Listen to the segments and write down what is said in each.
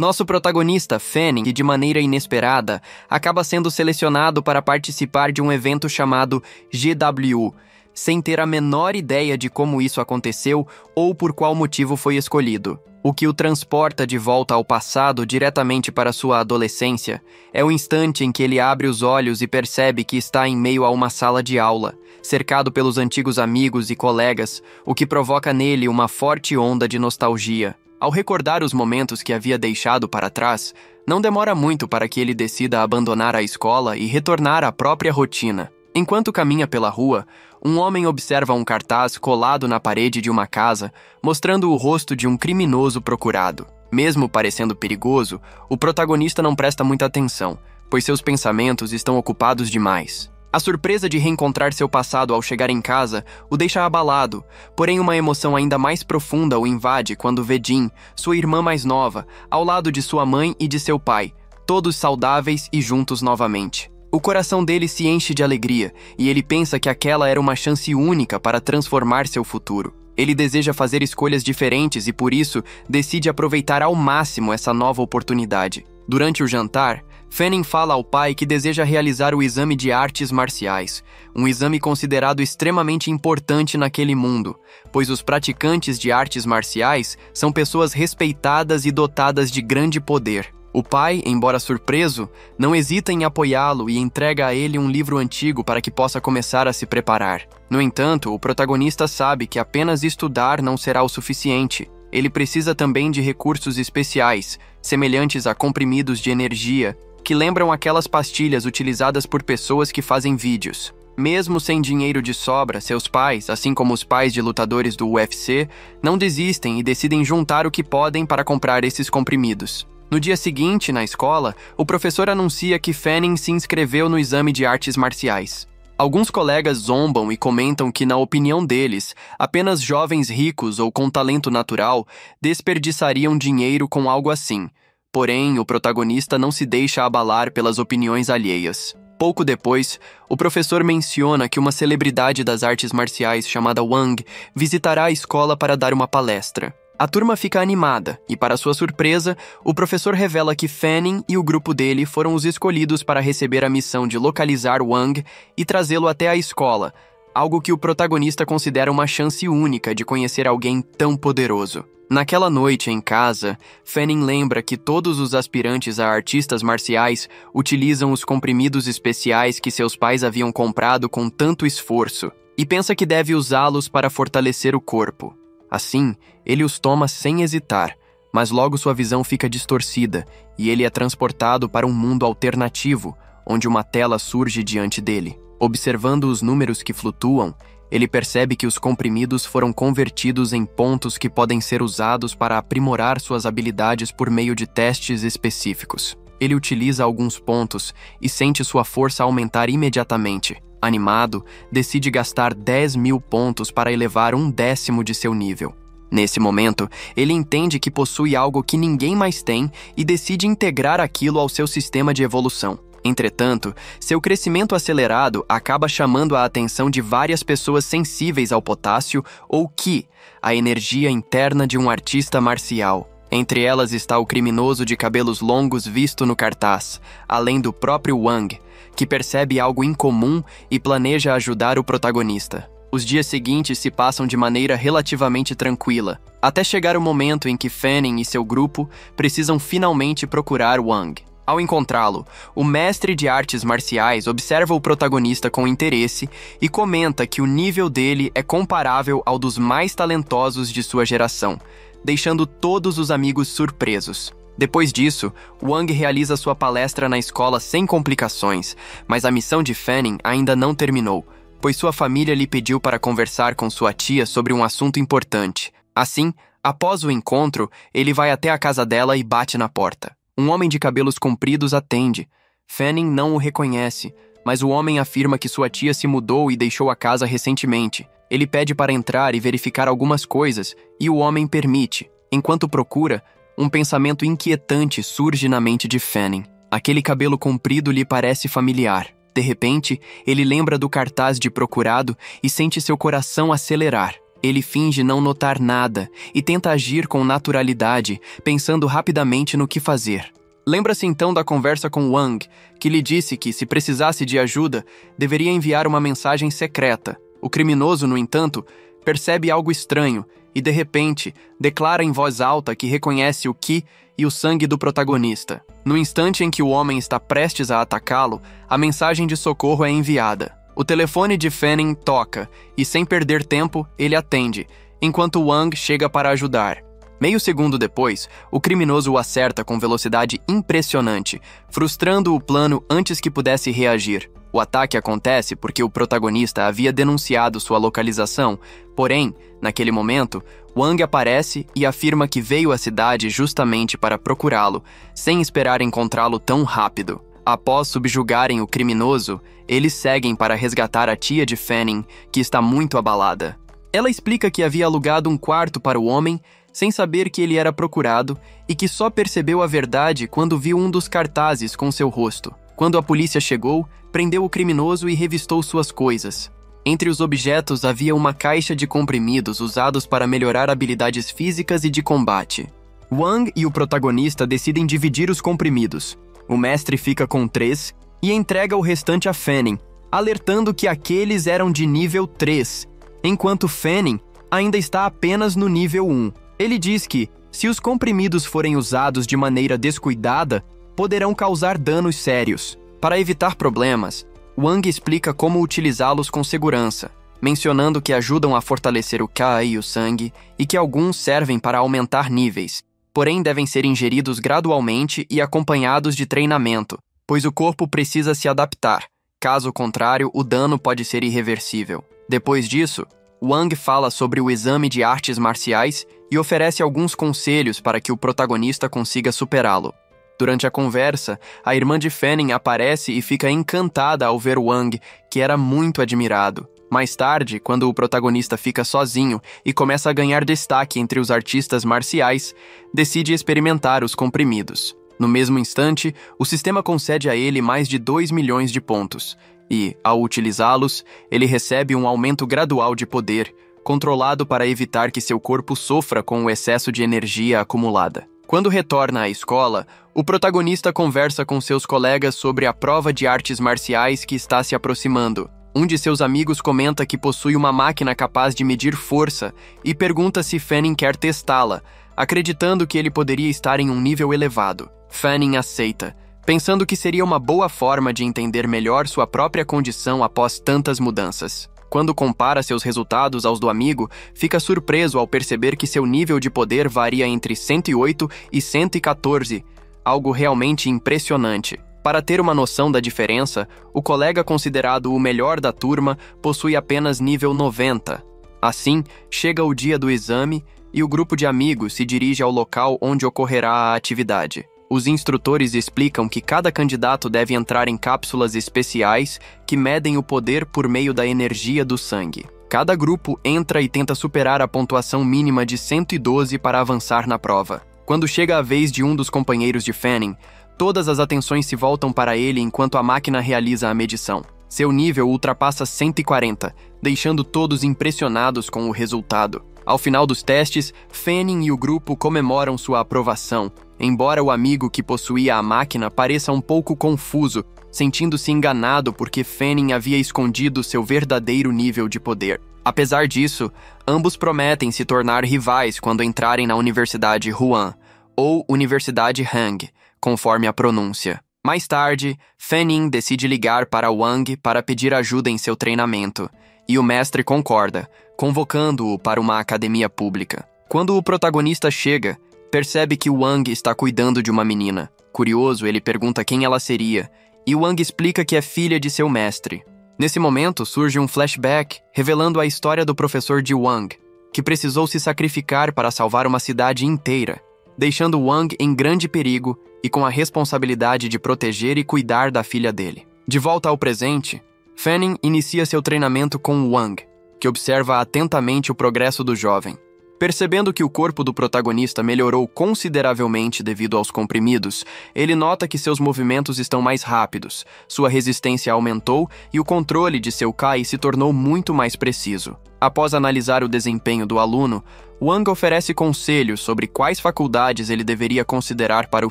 Nosso protagonista, Fanning, que de maneira inesperada, acaba sendo selecionado para participar de um evento chamado GW, sem ter a menor ideia de como isso aconteceu ou por qual motivo foi escolhido. O que o transporta de volta ao passado diretamente para sua adolescência é o instante em que ele abre os olhos e percebe que está em meio a uma sala de aula, cercado pelos antigos amigos e colegas, o que provoca nele uma forte onda de nostalgia. Ao recordar os momentos que havia deixado para trás, não demora muito para que ele decida abandonar a escola e retornar à própria rotina. Enquanto caminha pela rua, um homem observa um cartaz colado na parede de uma casa, mostrando o rosto de um criminoso procurado. Mesmo parecendo perigoso, o protagonista não presta muita atenção, pois seus pensamentos estão ocupados demais. A surpresa de reencontrar seu passado ao chegar em casa o deixa abalado, porém uma emoção ainda mais profunda o invade quando vê Jean, sua irmã mais nova, ao lado de sua mãe e de seu pai, todos saudáveis e juntos novamente. O coração dele se enche de alegria e ele pensa que aquela era uma chance única para transformar seu futuro. Ele deseja fazer escolhas diferentes e por isso decide aproveitar ao máximo essa nova oportunidade. Durante o jantar, Fanning fala ao pai que deseja realizar o exame de artes marciais, um exame considerado extremamente importante naquele mundo, pois os praticantes de artes marciais são pessoas respeitadas e dotadas de grande poder. O pai, embora surpreso, não hesita em apoiá-lo e entrega a ele um livro antigo para que possa começar a se preparar. No entanto, o protagonista sabe que apenas estudar não será o suficiente. Ele precisa também de recursos especiais, semelhantes a comprimidos de energia, que lembram aquelas pastilhas utilizadas por pessoas que fazem vídeos. Mesmo sem dinheiro de sobra, seus pais, assim como os pais de lutadores do UFC, não desistem e decidem juntar o que podem para comprar esses comprimidos. No dia seguinte, na escola, o professor anuncia que Fanning se inscreveu no exame de artes marciais. Alguns colegas zombam e comentam que, na opinião deles, apenas jovens ricos ou com talento natural desperdiçariam dinheiro com algo assim. Porém, o protagonista não se deixa abalar pelas opiniões alheias. Pouco depois, o professor menciona que uma celebridade das artes marciais chamada Wang visitará a escola para dar uma palestra. A turma fica animada e, para sua surpresa, o professor revela que Fanning e o grupo dele foram os escolhidos para receber a missão de localizar Wang e trazê-lo até a escola, algo que o protagonista considera uma chance única de conhecer alguém tão poderoso. Naquela noite, em casa, Fanning lembra que todos os aspirantes a artistas marciais utilizam os comprimidos especiais que seus pais haviam comprado com tanto esforço e pensa que deve usá-los para fortalecer o corpo. Assim, ele os toma sem hesitar, mas logo sua visão fica distorcida e ele é transportado para um mundo alternativo, onde uma tela surge diante dele. Observando os números que flutuam, ele percebe que os comprimidos foram convertidos em pontos que podem ser usados para aprimorar suas habilidades por meio de testes específicos. Ele utiliza alguns pontos e sente sua força aumentar imediatamente. Animado, decide gastar 10.000 pontos para elevar 1/10 de seu nível. Nesse momento, ele entende que possui algo que ninguém mais tem e decide integrar aquilo ao seu sistema de evolução. Entretanto, seu crescimento acelerado acaba chamando a atenção de várias pessoas sensíveis ao potássio ou Qi, a energia interna de um artista marcial. Entre elas está o criminoso de cabelos longos visto no cartaz, além do próprio Wang, que percebe algo incomum e planeja ajudar o protagonista. Os dias seguintes se passam de maneira relativamente tranquila, até chegar o momento em que Fanning e seu grupo precisam finalmente procurar Wang. Ao encontrá-lo, o mestre de artes marciais observa o protagonista com interesse e comenta que o nível dele é comparável ao dos mais talentosos de sua geração, deixando todos os amigos surpresos. Depois disso, Wang realiza sua palestra na escola sem complicações, mas a missão de Fanning ainda não terminou, pois sua família lhe pediu para conversar com sua tia sobre um assunto importante. Assim, após o encontro, ele vai até a casa dela e bate na porta. Um homem de cabelos compridos atende. Fanning não o reconhece, mas o homem afirma que sua tia se mudou e deixou a casa recentemente. Ele pede para entrar e verificar algumas coisas, e o homem permite. Enquanto procura, um pensamento inquietante surge na mente de Fanning. Aquele cabelo comprido lhe parece familiar. De repente, ele lembra do cartaz de procurado e sente seu coração acelerar. Ele finge não notar nada e tenta agir com naturalidade, pensando rapidamente no que fazer. Lembra-se então da conversa com Wang, que lhe disse que, se precisasse de ajuda, deveria enviar uma mensagem secreta. O criminoso, no entanto, percebe algo estranho e, de repente, declara em voz alta que reconhece o Qi e o sangue do protagonista. No instante em que o homem está prestes a atacá-lo, a mensagem de socorro é enviada. O telefone de Fanning toca e, sem perder tempo, ele atende, enquanto Wang chega para ajudar. Meio segundo depois, o criminoso o acerta com velocidade impressionante, frustrando o plano antes que pudesse reagir. O ataque acontece porque o protagonista havia denunciado sua localização, porém, naquele momento, Wang aparece e afirma que veio à cidade justamente para procurá-lo, sem esperar encontrá-lo tão rápido. Após subjugarem o criminoso, eles seguem para resgatar a tia de Fanning, que está muito abalada. Ela explica que havia alugado um quarto para o homem, sem saber que ele era procurado e que só percebeu a verdade quando viu um dos cartazes com seu rosto. Quando a polícia chegou, prendeu o criminoso e revistou suas coisas. Entre os objetos havia uma caixa de comprimidos usados para melhorar habilidades físicas e de combate. Wang e o protagonista decidem dividir os comprimidos. O mestre fica com 3 e entrega o restante a Fanning, alertando que aqueles eram de nível 3, enquanto Fanning ainda está apenas no nível 1. Ele diz que, se os comprimidos forem usados de maneira descuidada, poderão causar danos sérios. Para evitar problemas, Wang explica como utilizá-los com segurança, mencionando que ajudam a fortalecer o Qi e o sangue e que alguns servem para aumentar níveis, porém devem ser ingeridos gradualmente e acompanhados de treinamento, pois o corpo precisa se adaptar. Caso contrário, o dano pode ser irreversível. Depois disso, Wang fala sobre o exame de artes marciais e oferece alguns conselhos para que o protagonista consiga superá-lo. Durante a conversa, a irmã de Fanning aparece e fica encantada ao ver Wang, que era muito admirado. Mais tarde, quando o protagonista fica sozinho e começa a ganhar destaque entre os artistas marciais, decide experimentar os comprimidos. No mesmo instante, o sistema concede a ele mais de 2 milhões de pontos e, ao utilizá-los, ele recebe um aumento gradual de poder, controlado para evitar que seu corpo sofra com o excesso de energia acumulada. Quando retorna à escola, o protagonista conversa com seus colegas sobre a prova de artes marciais que está se aproximando. Um de seus amigos comenta que possui uma máquina capaz de medir força e pergunta se Fanning quer testá-la, acreditando que ele poderia estar em um nível elevado. Fanning aceita, pensando que seria uma boa forma de entender melhor sua própria condição após tantas mudanças. Quando compara seus resultados aos do amigo, fica surpreso ao perceber que seu nível de poder varia entre 108 e 114, algo realmente impressionante. Para ter uma noção da diferença, o colega considerado o melhor da turma possui apenas nível 90. Assim, chega o dia do exame e o grupo de amigos se dirige ao local onde ocorrerá a atividade. Os instrutores explicam que cada candidato deve entrar em cápsulas especiais que medem o poder por meio da energia do sangue. Cada grupo entra e tenta superar a pontuação mínima de 112 para avançar na prova. Quando chega a vez de um dos companheiros de Fanning, todas as atenções se voltam para ele enquanto a máquina realiza a medição. Seu nível ultrapassa 140, deixando todos impressionados com o resultado. Ao final dos testes, Fanning e o grupo comemoram sua aprovação, embora o amigo que possuía a máquina pareça um pouco confuso, sentindo-se enganado porque Fanning havia escondido seu verdadeiro nível de poder. Apesar disso, ambos prometem se tornar rivais quando entrarem na Universidade Huan, ou Universidade Hang, conforme a pronúncia. Mais tarde, Fanning decide ligar para Wang para pedir ajuda em seu treinamento, e o mestre concorda, convocando-o para uma academia pública. Quando o protagonista chega, percebe que Wang está cuidando de uma menina. Curioso, ele pergunta quem ela seria, e Wang explica que é filha de seu mestre. Nesse momento, surge um flashback revelando a história do professor de Wang, que precisou se sacrificar para salvar uma cidade inteira, deixando Wang em grande perigo e com a responsabilidade de proteger e cuidar da filha dele. De volta ao presente, Fanning inicia seu treinamento com Wang, que observa atentamente o progresso do jovem. Percebendo que o corpo do protagonista melhorou consideravelmente devido aos comprimidos, ele nota que seus movimentos estão mais rápidos, sua resistência aumentou e o controle de seu Kai se tornou muito mais preciso. Após analisar o desempenho do aluno, Wang oferece conselhos sobre quais faculdades ele deveria considerar para o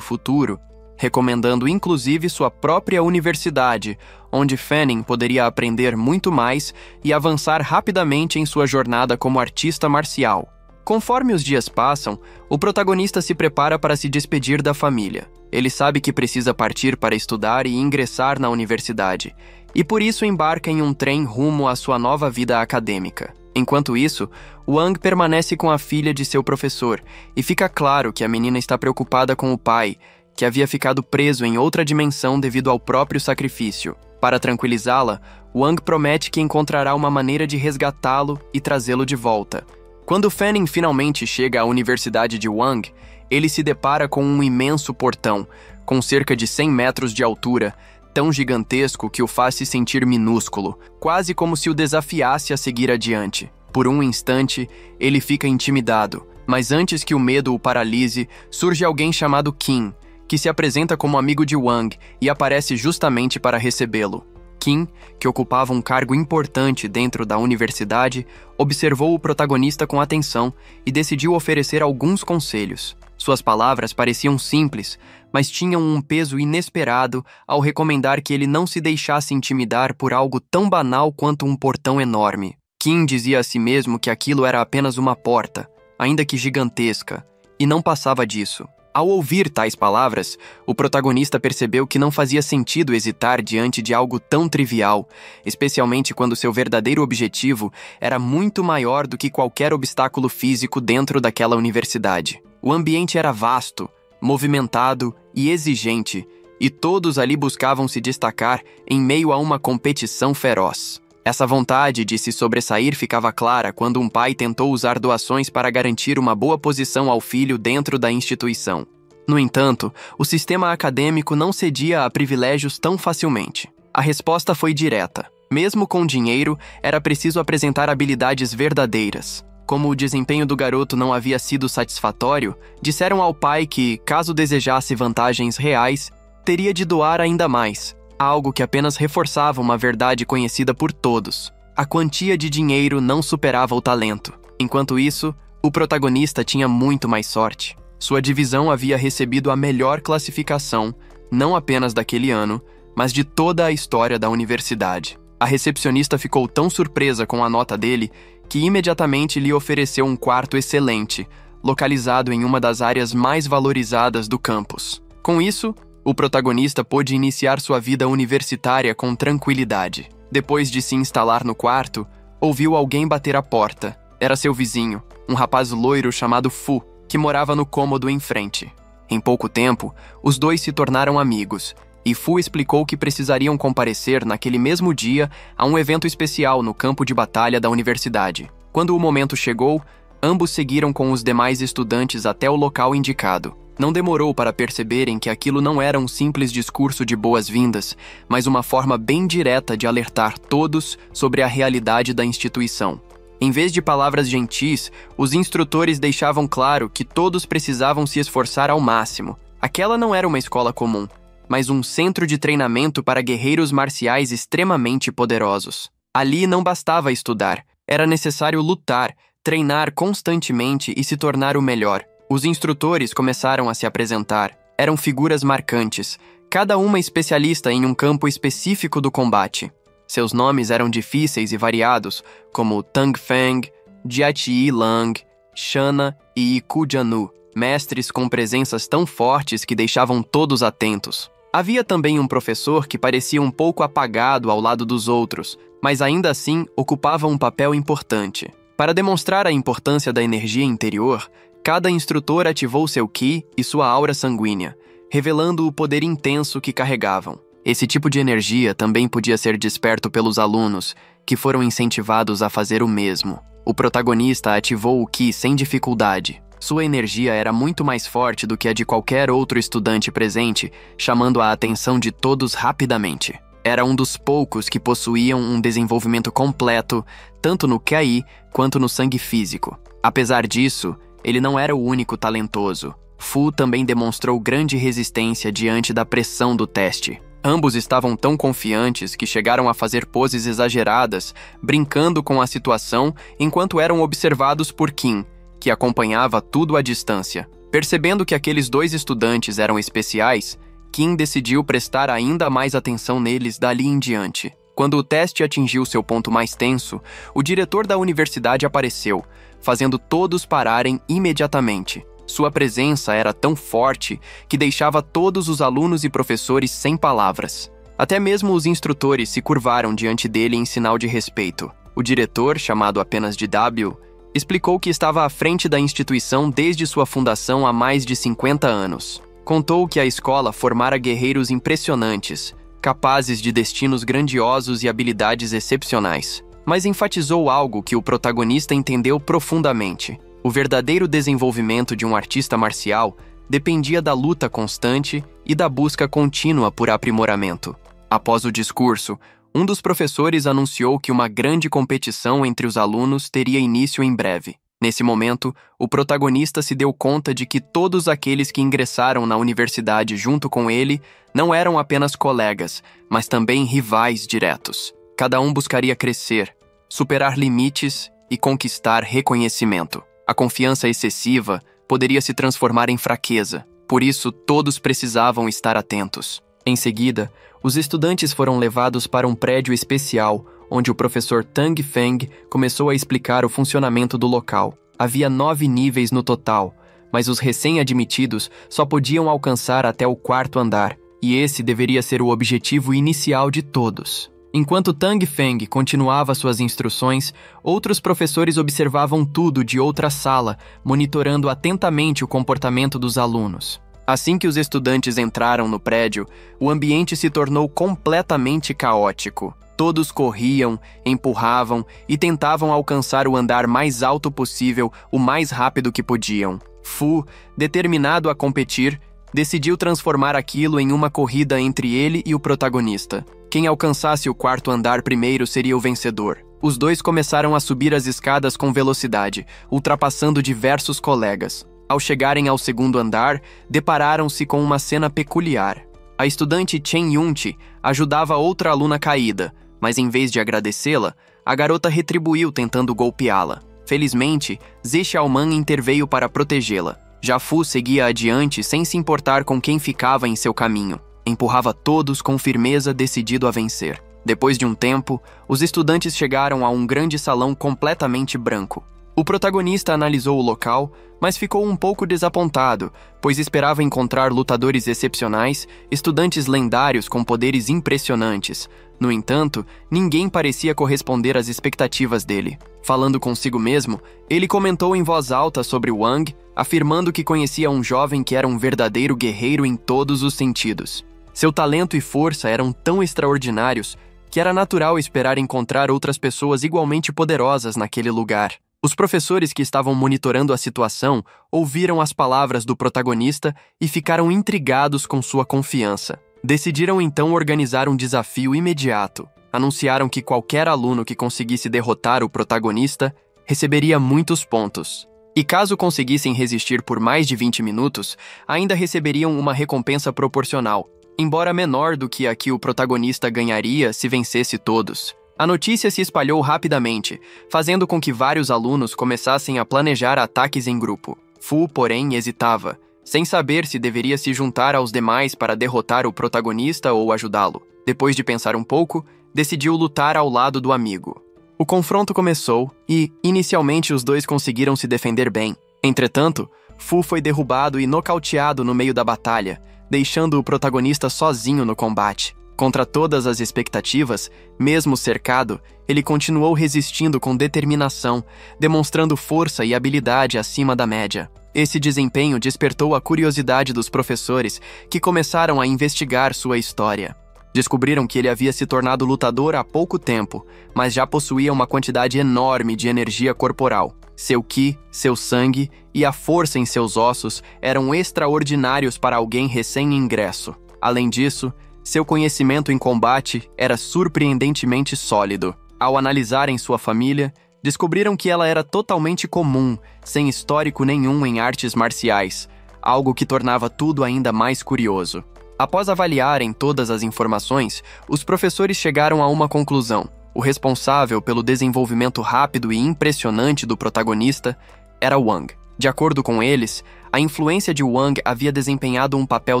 futuro, recomendando inclusive sua própria universidade, onde Fanning poderia aprender muito mais e avançar rapidamente em sua jornada como artista marcial. Conforme os dias passam, o protagonista se prepara para se despedir da família. Ele sabe que precisa partir para estudar e ingressar na universidade, e por isso embarca em um trem rumo à sua nova vida acadêmica. Enquanto isso, Wang permanece com a filha de seu professor, e fica claro que a menina está preocupada com o pai, que havia ficado preso em outra dimensão devido ao próprio sacrifício. Para tranquilizá-la, Wang promete que encontrará uma maneira de resgatá-lo e trazê-lo de volta. Quando Fanning finalmente chega à universidade de Wang, ele se depara com um imenso portão, com cerca de 100 metros de altura, tão gigantesco que o faz se sentir minúsculo, quase como se o desafiasse a seguir adiante. Por um instante, ele fica intimidado, mas antes que o medo o paralise, surge alguém chamado Qin, que se apresenta como amigo de Wang e aparece justamente para recebê-lo. Qin, que ocupava um cargo importante dentro da universidade, observou o protagonista com atenção e decidiu oferecer alguns conselhos. Suas palavras pareciam simples, mas tinham um peso inesperado ao recomendar que ele não se deixasse intimidar por algo tão banal quanto um portão enorme. Qin dizia a si mesmo que aquilo era apenas uma porta, ainda que gigantesca, e não passava disso. Ao ouvir tais palavras, o protagonista percebeu que não fazia sentido hesitar diante de algo tão trivial, especialmente quando seu verdadeiro objetivo era muito maior do que qualquer obstáculo físico dentro daquela universidade. O ambiente era vasto, movimentado e exigente, e todos ali buscavam se destacar em meio a uma competição feroz. Essa vontade de se sobressair ficava clara quando um pai tentou usar doações para garantir uma boa posição ao filho dentro da instituição. No entanto, o sistema acadêmico não cedia a privilégios tão facilmente. A resposta foi direta. Mesmo com dinheiro, era preciso apresentar habilidades verdadeiras. Como o desempenho do garoto não havia sido satisfatório, disseram ao pai que, caso desejasse vantagens reais, teria de doar ainda mais. Algo que apenas reforçava uma verdade conhecida por todos. A quantia de dinheiro não superava o talento. Enquanto isso, o protagonista tinha muito mais sorte. Sua divisão havia recebido a melhor classificação, não apenas daquele ano, mas de toda a história da universidade. A recepcionista ficou tão surpresa com a nota dele que imediatamente lhe ofereceu um quarto excelente, localizado em uma das áreas mais valorizadas do campus. Com isso, o protagonista pôde iniciar sua vida universitária com tranquilidade. Depois de se instalar no quarto, ouviu alguém bater à porta. Era seu vizinho, um rapaz loiro chamado Fu, que morava no cômodo em frente. Em pouco tempo, os dois se tornaram amigos, e Fu explicou que precisariam comparecer naquele mesmo dia a um evento especial no campo de batalha da universidade. Quando o momento chegou, ambos seguiram com os demais estudantes até o local indicado. Não demorou para perceberem que aquilo não era um simples discurso de boas-vindas, mas uma forma bem direta de alertar todos sobre a realidade da instituição. Em vez de palavras gentis, os instrutores deixavam claro que todos precisavam se esforçar ao máximo. Aquela não era uma escola comum, mas um centro de treinamento para guerreiros marciais extremamente poderosos. Ali não bastava estudar, era necessário lutar, treinar constantemente e se tornar o melhor. Os instrutores começaram a se apresentar. Eram figuras marcantes, cada uma especialista em um campo específico do combate. Seus nomes eram difíceis e variados, como Tang Feng, Jiaqi Lang, Shana e Iku Janu, mestres com presenças tão fortes que deixavam todos atentos. Havia também um professor que parecia um pouco apagado ao lado dos outros, mas ainda assim ocupava um papel importante. Para demonstrar a importância da energia interior, cada instrutor ativou seu Ki e sua aura sanguínea, revelando o poder intenso que carregavam. Esse tipo de energia também podia ser desperto pelos alunos, que foram incentivados a fazer o mesmo. O protagonista ativou o Ki sem dificuldade. Sua energia era muito mais forte do que a de qualquer outro estudante presente, chamando a atenção de todos rapidamente. Era um dos poucos que possuíam um desenvolvimento completo, tanto no Ki quanto no sangue físico. Apesar disso, ele não era o único talentoso. Fu também demonstrou grande resistência diante da pressão do teste. Ambos estavam tão confiantes que chegaram a fazer poses exageradas, brincando com a situação enquanto eram observados por Kim, que acompanhava tudo à distância. Percebendo que aqueles dois estudantes eram especiais, Kim decidiu prestar ainda mais atenção neles dali em diante. Quando o teste atingiu seu ponto mais tenso, o diretor da universidade apareceu, fazendo todos pararem imediatamente. Sua presença era tão forte que deixava todos os alunos e professores sem palavras. Até mesmo os instrutores se curvaram diante dele em sinal de respeito. O diretor, chamado apenas de W, explicou que estava à frente da instituição desde sua fundação há mais de 50 anos. Contou que a escola formara guerreiros impressionantes, capazes de destinos grandiosos e habilidades excepcionais. Mas enfatizou algo que o protagonista entendeu profundamente. O verdadeiro desenvolvimento de um artista marcial dependia da luta constante e da busca contínua por aprimoramento. Após o discurso, um dos professores anunciou que uma grande competição entre os alunos teria início em breve. Nesse momento, o protagonista se deu conta de que todos aqueles que ingressaram na universidade junto com ele não eram apenas colegas, mas também rivais diretos. Cada um buscaria crescer, superar limites e conquistar reconhecimento. A confiança excessiva poderia se transformar em fraqueza, por isso todos precisavam estar atentos. Em seguida, os estudantes foram levados para um prédio especial, onde o professor Tang Feng começou a explicar o funcionamento do local. Havia 9 níveis no total, mas os recém-admitidos só podiam alcançar até o 4º andar, e esse deveria ser o objetivo inicial de todos. Enquanto Tang Feng continuava suas instruções, outros professores observavam tudo de outra sala, monitorando atentamente o comportamento dos alunos. Assim que os estudantes entraram no prédio, o ambiente se tornou completamente caótico. Todos corriam, empurravam e tentavam alcançar o andar mais alto possível o mais rápido que podiam. Fu, determinado a competir, decidiu transformar aquilo em uma corrida entre ele e o protagonista. Quem alcançasse o 4º andar primeiro seria o vencedor. Os dois começaram a subir as escadas com velocidade, ultrapassando diversos colegas. Ao chegarem ao 2º andar, depararam-se com uma cena peculiar. A estudante Chen Yunti ajudava outra aluna caída, mas em vez de agradecê-la, a garota retribuiu tentando golpeá-la. Felizmente, Ze Xiaoman interveio para protegê-la. Já Fu seguia adiante sem se importar com quem ficava em seu caminho. Empurrava todos com firmeza, decidido a vencer. Depois de um tempo, os estudantes chegaram a um grande salão completamente branco. O protagonista analisou o local, mas ficou um pouco desapontado, pois esperava encontrar lutadores excepcionais, estudantes lendários com poderes impressionantes. No entanto, ninguém parecia corresponder às expectativas dele. Falando consigo mesmo, ele comentou em voz alta sobre Wang, afirmando que conhecia um jovem que era um verdadeiro guerreiro em todos os sentidos. Seu talento e força eram tão extraordinários que era natural esperar encontrar outras pessoas igualmente poderosas naquele lugar. Os professores que estavam monitorando a situação ouviram as palavras do protagonista e ficaram intrigados com sua confiança. Decidiram então organizar um desafio imediato. Anunciaram que qualquer aluno que conseguisse derrotar o protagonista receberia muitos pontos. E caso conseguissem resistir por mais de 20 minutos, ainda receberiam uma recompensa proporcional, embora menor do que a que o protagonista ganharia se vencesse todos. A notícia se espalhou rapidamente, fazendo com que vários alunos começassem a planejar ataques em grupo. Fu, porém, hesitava, sem saber se deveria se juntar aos demais para derrotar o protagonista ou ajudá-lo. Depois de pensar um pouco, decidiu lutar ao lado do amigo. O confronto começou e, inicialmente, os dois conseguiram se defender bem. Entretanto, Fu foi derrubado e nocauteado no meio da batalha, deixando o protagonista sozinho no combate. Contra todas as expectativas, mesmo cercado, ele continuou resistindo com determinação, demonstrando força e habilidade acima da média. Esse desempenho despertou a curiosidade dos professores, que começaram a investigar sua história. Descobriram que ele havia se tornado lutador há pouco tempo, mas já possuía uma quantidade enorme de energia corporal. Seu ki, seu sangue e a força em seus ossos eram extraordinários para alguém recém-ingresso. Além disso, seu conhecimento em combate era surpreendentemente sólido. Ao analisarem sua família, Descobriram que ela era totalmente comum, sem histórico nenhum em artes marciais, algo que tornava tudo ainda mais curioso. Após avaliarem todas as informações, os professores chegaram a uma conclusão. O responsável pelo desenvolvimento rápido e impressionante do protagonista era Wang. De acordo com eles, a influência de Wang havia desempenhado um papel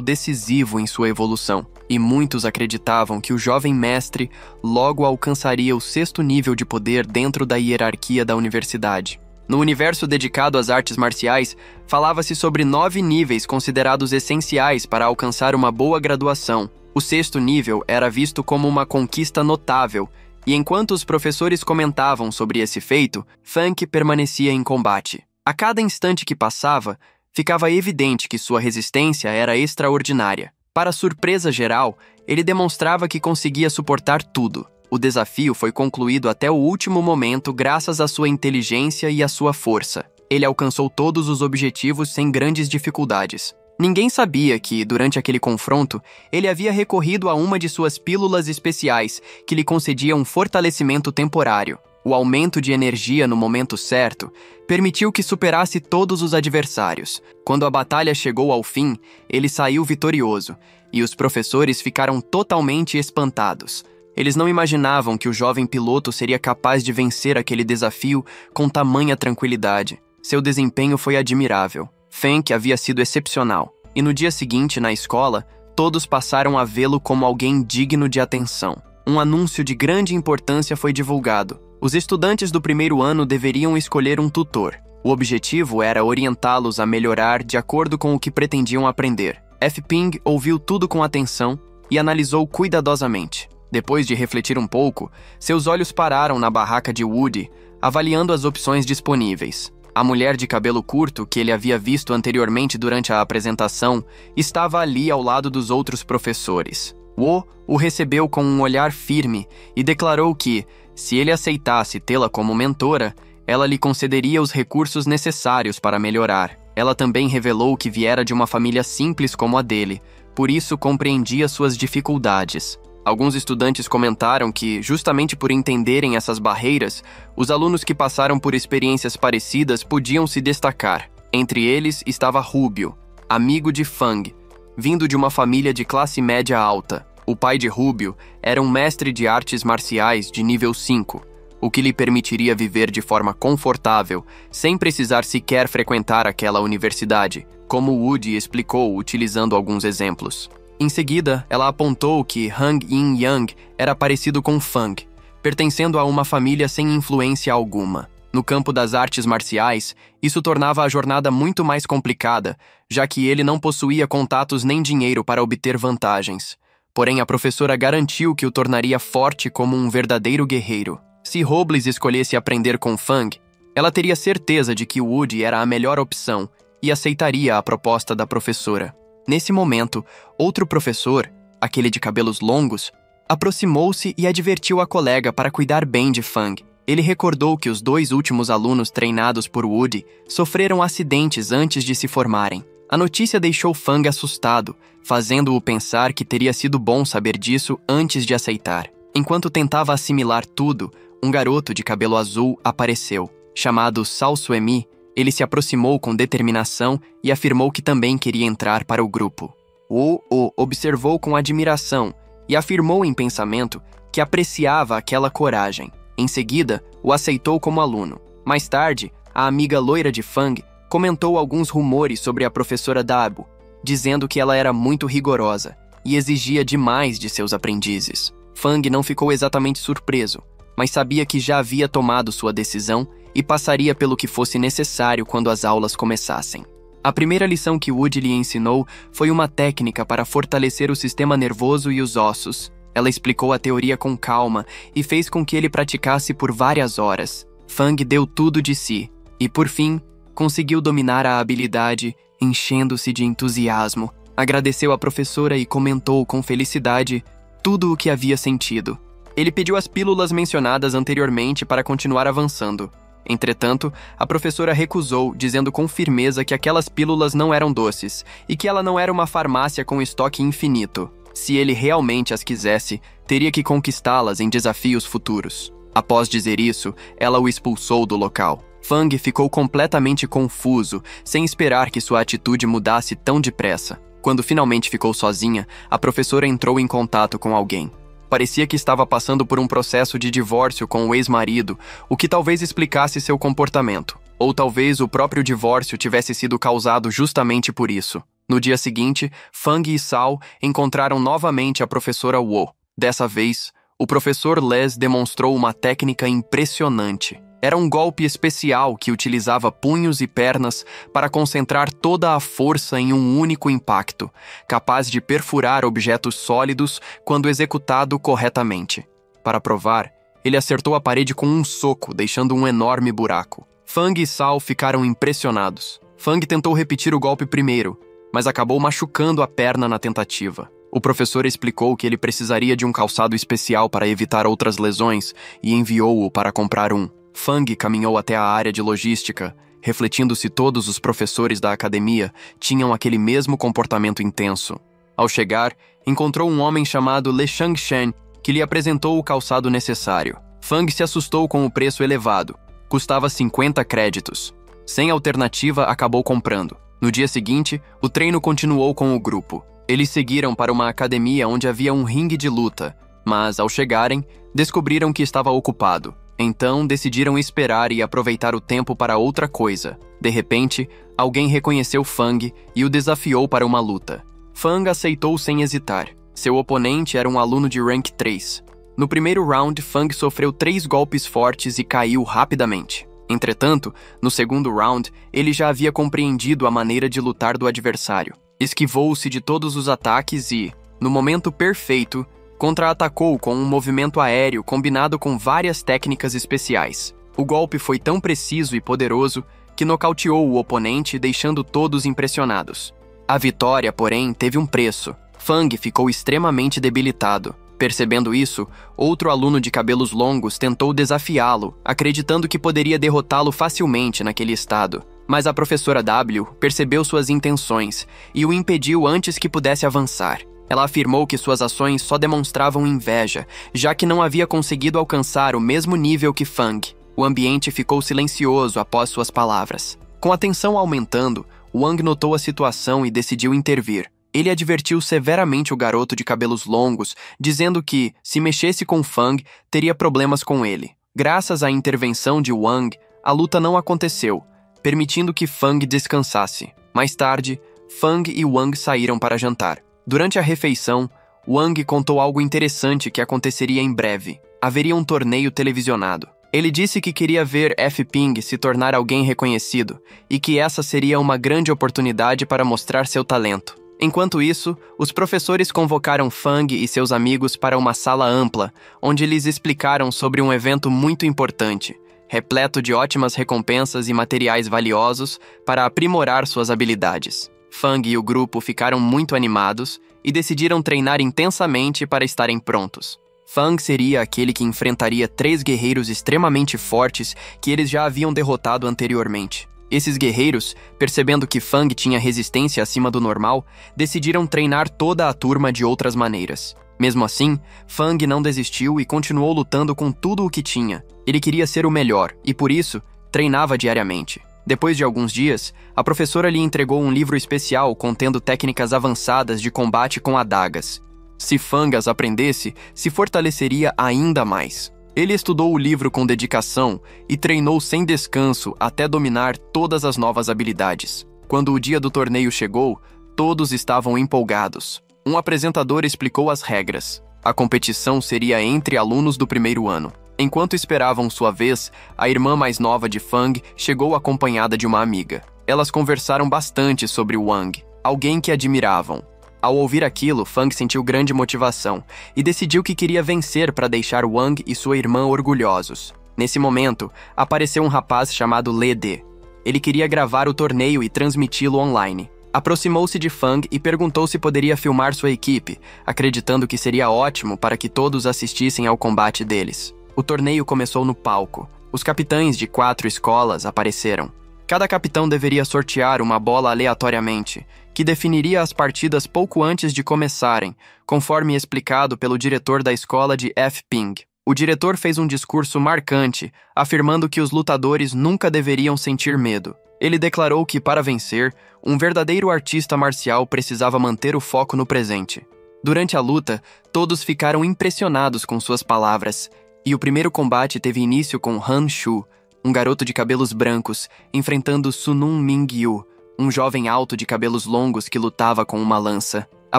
decisivo em sua evolução, e muitos acreditavam que o jovem mestre logo alcançaria o 6º nível de poder dentro da hierarquia da universidade. No universo dedicado às artes marciais, falava-se sobre 9 níveis considerados essenciais para alcançar uma boa graduação. O 6º nível era visto como uma conquista notável, e enquanto os professores comentavam sobre esse feito, Fang permanecia em combate. A cada instante que passava, ficava evidente que sua resistência era extraordinária. Para surpresa geral, ele demonstrava que conseguia suportar tudo. O desafio foi concluído até o último momento graças à sua inteligência e à sua força. Ele alcançou todos os objetivos sem grandes dificuldades. Ninguém sabia que, durante aquele confronto, ele havia recorrido a uma de suas pílulas especiais que lhe concedia um fortalecimento temporário. O aumento de energia no momento certo permitiu que superasse todos os adversários. Quando a batalha chegou ao fim, ele saiu vitorioso, e os professores ficaram totalmente espantados. Eles não imaginavam que o jovem piloto seria capaz de vencer aquele desafio com tamanha tranquilidade. Seu desempenho foi admirável. Fang havia sido excepcional, e no dia seguinte, na escola, todos passaram a vê-lo como alguém digno de atenção. Um anúncio de grande importância foi divulgado. Os estudantes do primeiro ano deveriam escolher um tutor. O objetivo era orientá-los a melhorar de acordo com o que pretendiam aprender. F-Ping ouviu tudo com atenção e analisou cuidadosamente. Depois de refletir um pouco, seus olhos pararam na barraca de Woody, avaliando as opções disponíveis. A mulher de cabelo curto, que ele havia visto anteriormente durante a apresentação, estava ali ao lado dos outros professores. Wo o recebeu com um olhar firme e declarou que, se ele aceitasse tê-la como mentora, ela lhe concederia os recursos necessários para melhorar. Ela também revelou que viera de uma família simples como a dele, por isso compreendia suas dificuldades. Alguns estudantes comentaram que, justamente por entenderem essas barreiras, os alunos que passaram por experiências parecidas podiam se destacar. Entre eles estava Rubio, amigo de Fang, vindo de uma família de classe média alta. O pai de Rubio era um mestre de artes marciais de nível 5, o que lhe permitiria viver de forma confortável, sem precisar sequer frequentar aquela universidade, como Woody explicou utilizando alguns exemplos. Em seguida, ela apontou que Hang Yin-Yang era parecido com Fang, pertencendo a uma família sem influência alguma. No campo das artes marciais, isso tornava a jornada muito mais complicada, já que ele não possuía contatos nem dinheiro para obter vantagens. Porém, a professora garantiu que o tornaria forte como um verdadeiro guerreiro. Se Robles escolhesse aprender com Fang, ela teria certeza de que Woody era a melhor opção e aceitaria a proposta da professora. Nesse momento, outro professor, aquele de cabelos longos, aproximou-se e advertiu a colega para cuidar bem de Fang. Ele recordou que os 2 últimos alunos treinados por Woody sofreram acidentes antes de se formarem. A notícia deixou Fang assustado, fazendo-o pensar que teria sido bom saber disso antes de aceitar. Enquanto tentava assimilar tudo, um garoto de cabelo azul apareceu. Chamado Sao Suemi, ele se aproximou com determinação e afirmou que também queria entrar para o grupo. O observou com admiração e afirmou em pensamento que apreciava aquela coragem. Em seguida, o aceitou como aluno. Mais tarde, a amiga loira de Fang comentou alguns rumores sobre a professora Dabo, dizendo que ela era muito rigorosa e exigia demais de seus aprendizes. Fang não ficou exatamente surpreso, mas sabia que já havia tomado sua decisão e passaria pelo que fosse necessário quando as aulas começassem. A primeira lição que Woody lhe ensinou foi uma técnica para fortalecer o sistema nervoso e os ossos. Ela explicou a teoria com calma e fez com que ele praticasse por várias horas. Fang deu tudo de si e, por fim, conseguiu dominar a habilidade, enchendo-se de entusiasmo. Agradeceu à professora e comentou com felicidade tudo o que havia sentido. Ele pediu as pílulas mencionadas anteriormente para continuar avançando. Entretanto, a professora recusou, dizendo com firmeza que aquelas pílulas não eram doces e que ela não era uma farmácia com estoque infinito. Se ele realmente as quisesse, teria que conquistá-las em desafios futuros. Após dizer isso, ela o expulsou do local. Fang ficou completamente confuso, sem esperar que sua atitude mudasse tão depressa. Quando finalmente ficou sozinha, a professora entrou em contato com alguém. Parecia que estava passando por um processo de divórcio com o ex-marido, o que talvez explicasse seu comportamento. Ou talvez o próprio divórcio tivesse sido causado justamente por isso. No dia seguinte, Fang e Sao encontraram novamente a professora Wo. Dessa vez, o professor Les demonstrou uma técnica impressionante. Era um golpe especial que utilizava punhos e pernas para concentrar toda a força em um único impacto, capaz de perfurar objetos sólidos quando executado corretamente. Para provar, ele acertou a parede com um soco, deixando um enorme buraco. Fang e Sao ficaram impressionados. Fang tentou repetir o golpe primeiro, mas acabou machucando a perna na tentativa. O professor explicou que ele precisaria de um calçado especial para evitar outras lesões e enviou-o para comprar um. Fang caminhou até a área de logística, refletindo se todos os professores da academia tinham aquele mesmo comportamento intenso. Ao chegar, encontrou um homem chamado Le Changshen, que lhe apresentou o calçado necessário. Fang se assustou com o preço elevado. Custava 50 créditos. Sem alternativa, acabou comprando. No dia seguinte, o treino continuou com o grupo. Eles seguiram para uma academia onde havia um ringue de luta, mas, ao chegarem, descobriram que estava ocupado. Então, decidiram esperar e aproveitar o tempo para outra coisa. De repente, alguém reconheceu Fang e o desafiou para uma luta. Fang aceitou sem hesitar. Seu oponente era um aluno de Rank 3. No primeiro round, Fang sofreu 3 golpes fortes e caiu rapidamente. Entretanto, no segundo round, ele já havia compreendido a maneira de lutar do adversário. Esquivou-se de todos os ataques e, no momento perfeito, contra-atacou com um movimento aéreo combinado com várias técnicas especiais. O golpe foi tão preciso e poderoso que nocauteou o oponente, deixando todos impressionados. A vitória, porém, teve um preço. Fang ficou extremamente debilitado. Percebendo isso, outro aluno de cabelos longos tentou desafiá-lo, acreditando que poderia derrotá-lo facilmente naquele estado. Mas a professora W percebeu suas intenções e o impediu antes que pudesse avançar. Ela afirmou que suas ações só demonstravam inveja, já que não havia conseguido alcançar o mesmo nível que Fang. O ambiente ficou silencioso após suas palavras. Com a tensão aumentando, Wang notou a situação e decidiu intervir. Ele advertiu severamente o garoto de cabelos longos, dizendo que, se mexesse com Fang, teria problemas com ele. Graças à intervenção de Wang, a luta não aconteceu, permitindo que Fang descansasse. Mais tarde, Fang e Wang saíram para jantar. Durante a refeição, Wang contou algo interessante que aconteceria em breve. Haveria um torneio televisionado. Ele disse que queria ver F-Ping se tornar alguém reconhecido e que essa seria uma grande oportunidade para mostrar seu talento. Enquanto isso, os professores convocaram Fang e seus amigos para uma sala ampla, onde lhes explicaram sobre um evento muito importante, repleto de ótimas recompensas e materiais valiosos para aprimorar suas habilidades. Fang e o grupo ficaram muito animados e decidiram treinar intensamente para estarem prontos. Fang seria aquele que enfrentaria 3 guerreiros extremamente fortes que eles já haviam derrotado anteriormente. Esses guerreiros, percebendo que Fang tinha resistência acima do normal, decidiram treinar toda a turma de outras maneiras. Mesmo assim, Fang não desistiu e continuou lutando com tudo o que tinha. Ele queria ser o melhor e, por isso, treinava diariamente. Depois de alguns dias, a professora lhe entregou um livro especial contendo técnicas avançadas de combate com adagas. Se Fang as aprendesse, se fortaleceria ainda mais. Ele estudou o livro com dedicação e treinou sem descanso até dominar todas as novas habilidades. Quando o dia do torneio chegou, todos estavam empolgados. Um apresentador explicou as regras. A competição seria entre alunos do primeiro ano. Enquanto esperavam sua vez, a irmã mais nova de Fang chegou acompanhada de uma amiga. Elas conversaram bastante sobre Wang, alguém que admiravam. Ao ouvir aquilo, Fang sentiu grande motivação e decidiu que queria vencer para deixar Wang e sua irmã orgulhosos. Nesse momento, apareceu um rapaz chamado Lede. Ele queria gravar o torneio e transmiti-lo online. Aproximou-se de Fang e perguntou se poderia filmar sua equipe, acreditando que seria ótimo para que todos assistissem ao combate deles. O torneio começou no palco. Os capitães de 4 escolas apareceram. Cada capitão deveria sortear uma bola aleatoriamente, que definiria as partidas pouco antes de começarem, conforme explicado pelo diretor da escola de F-Ping. O diretor fez um discurso marcante, afirmando que os lutadores nunca deveriam sentir medo. Ele declarou que, para vencer, um verdadeiro artista marcial precisava manter o foco no presente. Durante a luta, todos ficaram impressionados com suas palavras, e o primeiro combate teve início com Han Shu, um garoto de cabelos brancos, enfrentando Sunun Mingyu, um jovem alto de cabelos longos que lutava com uma lança. A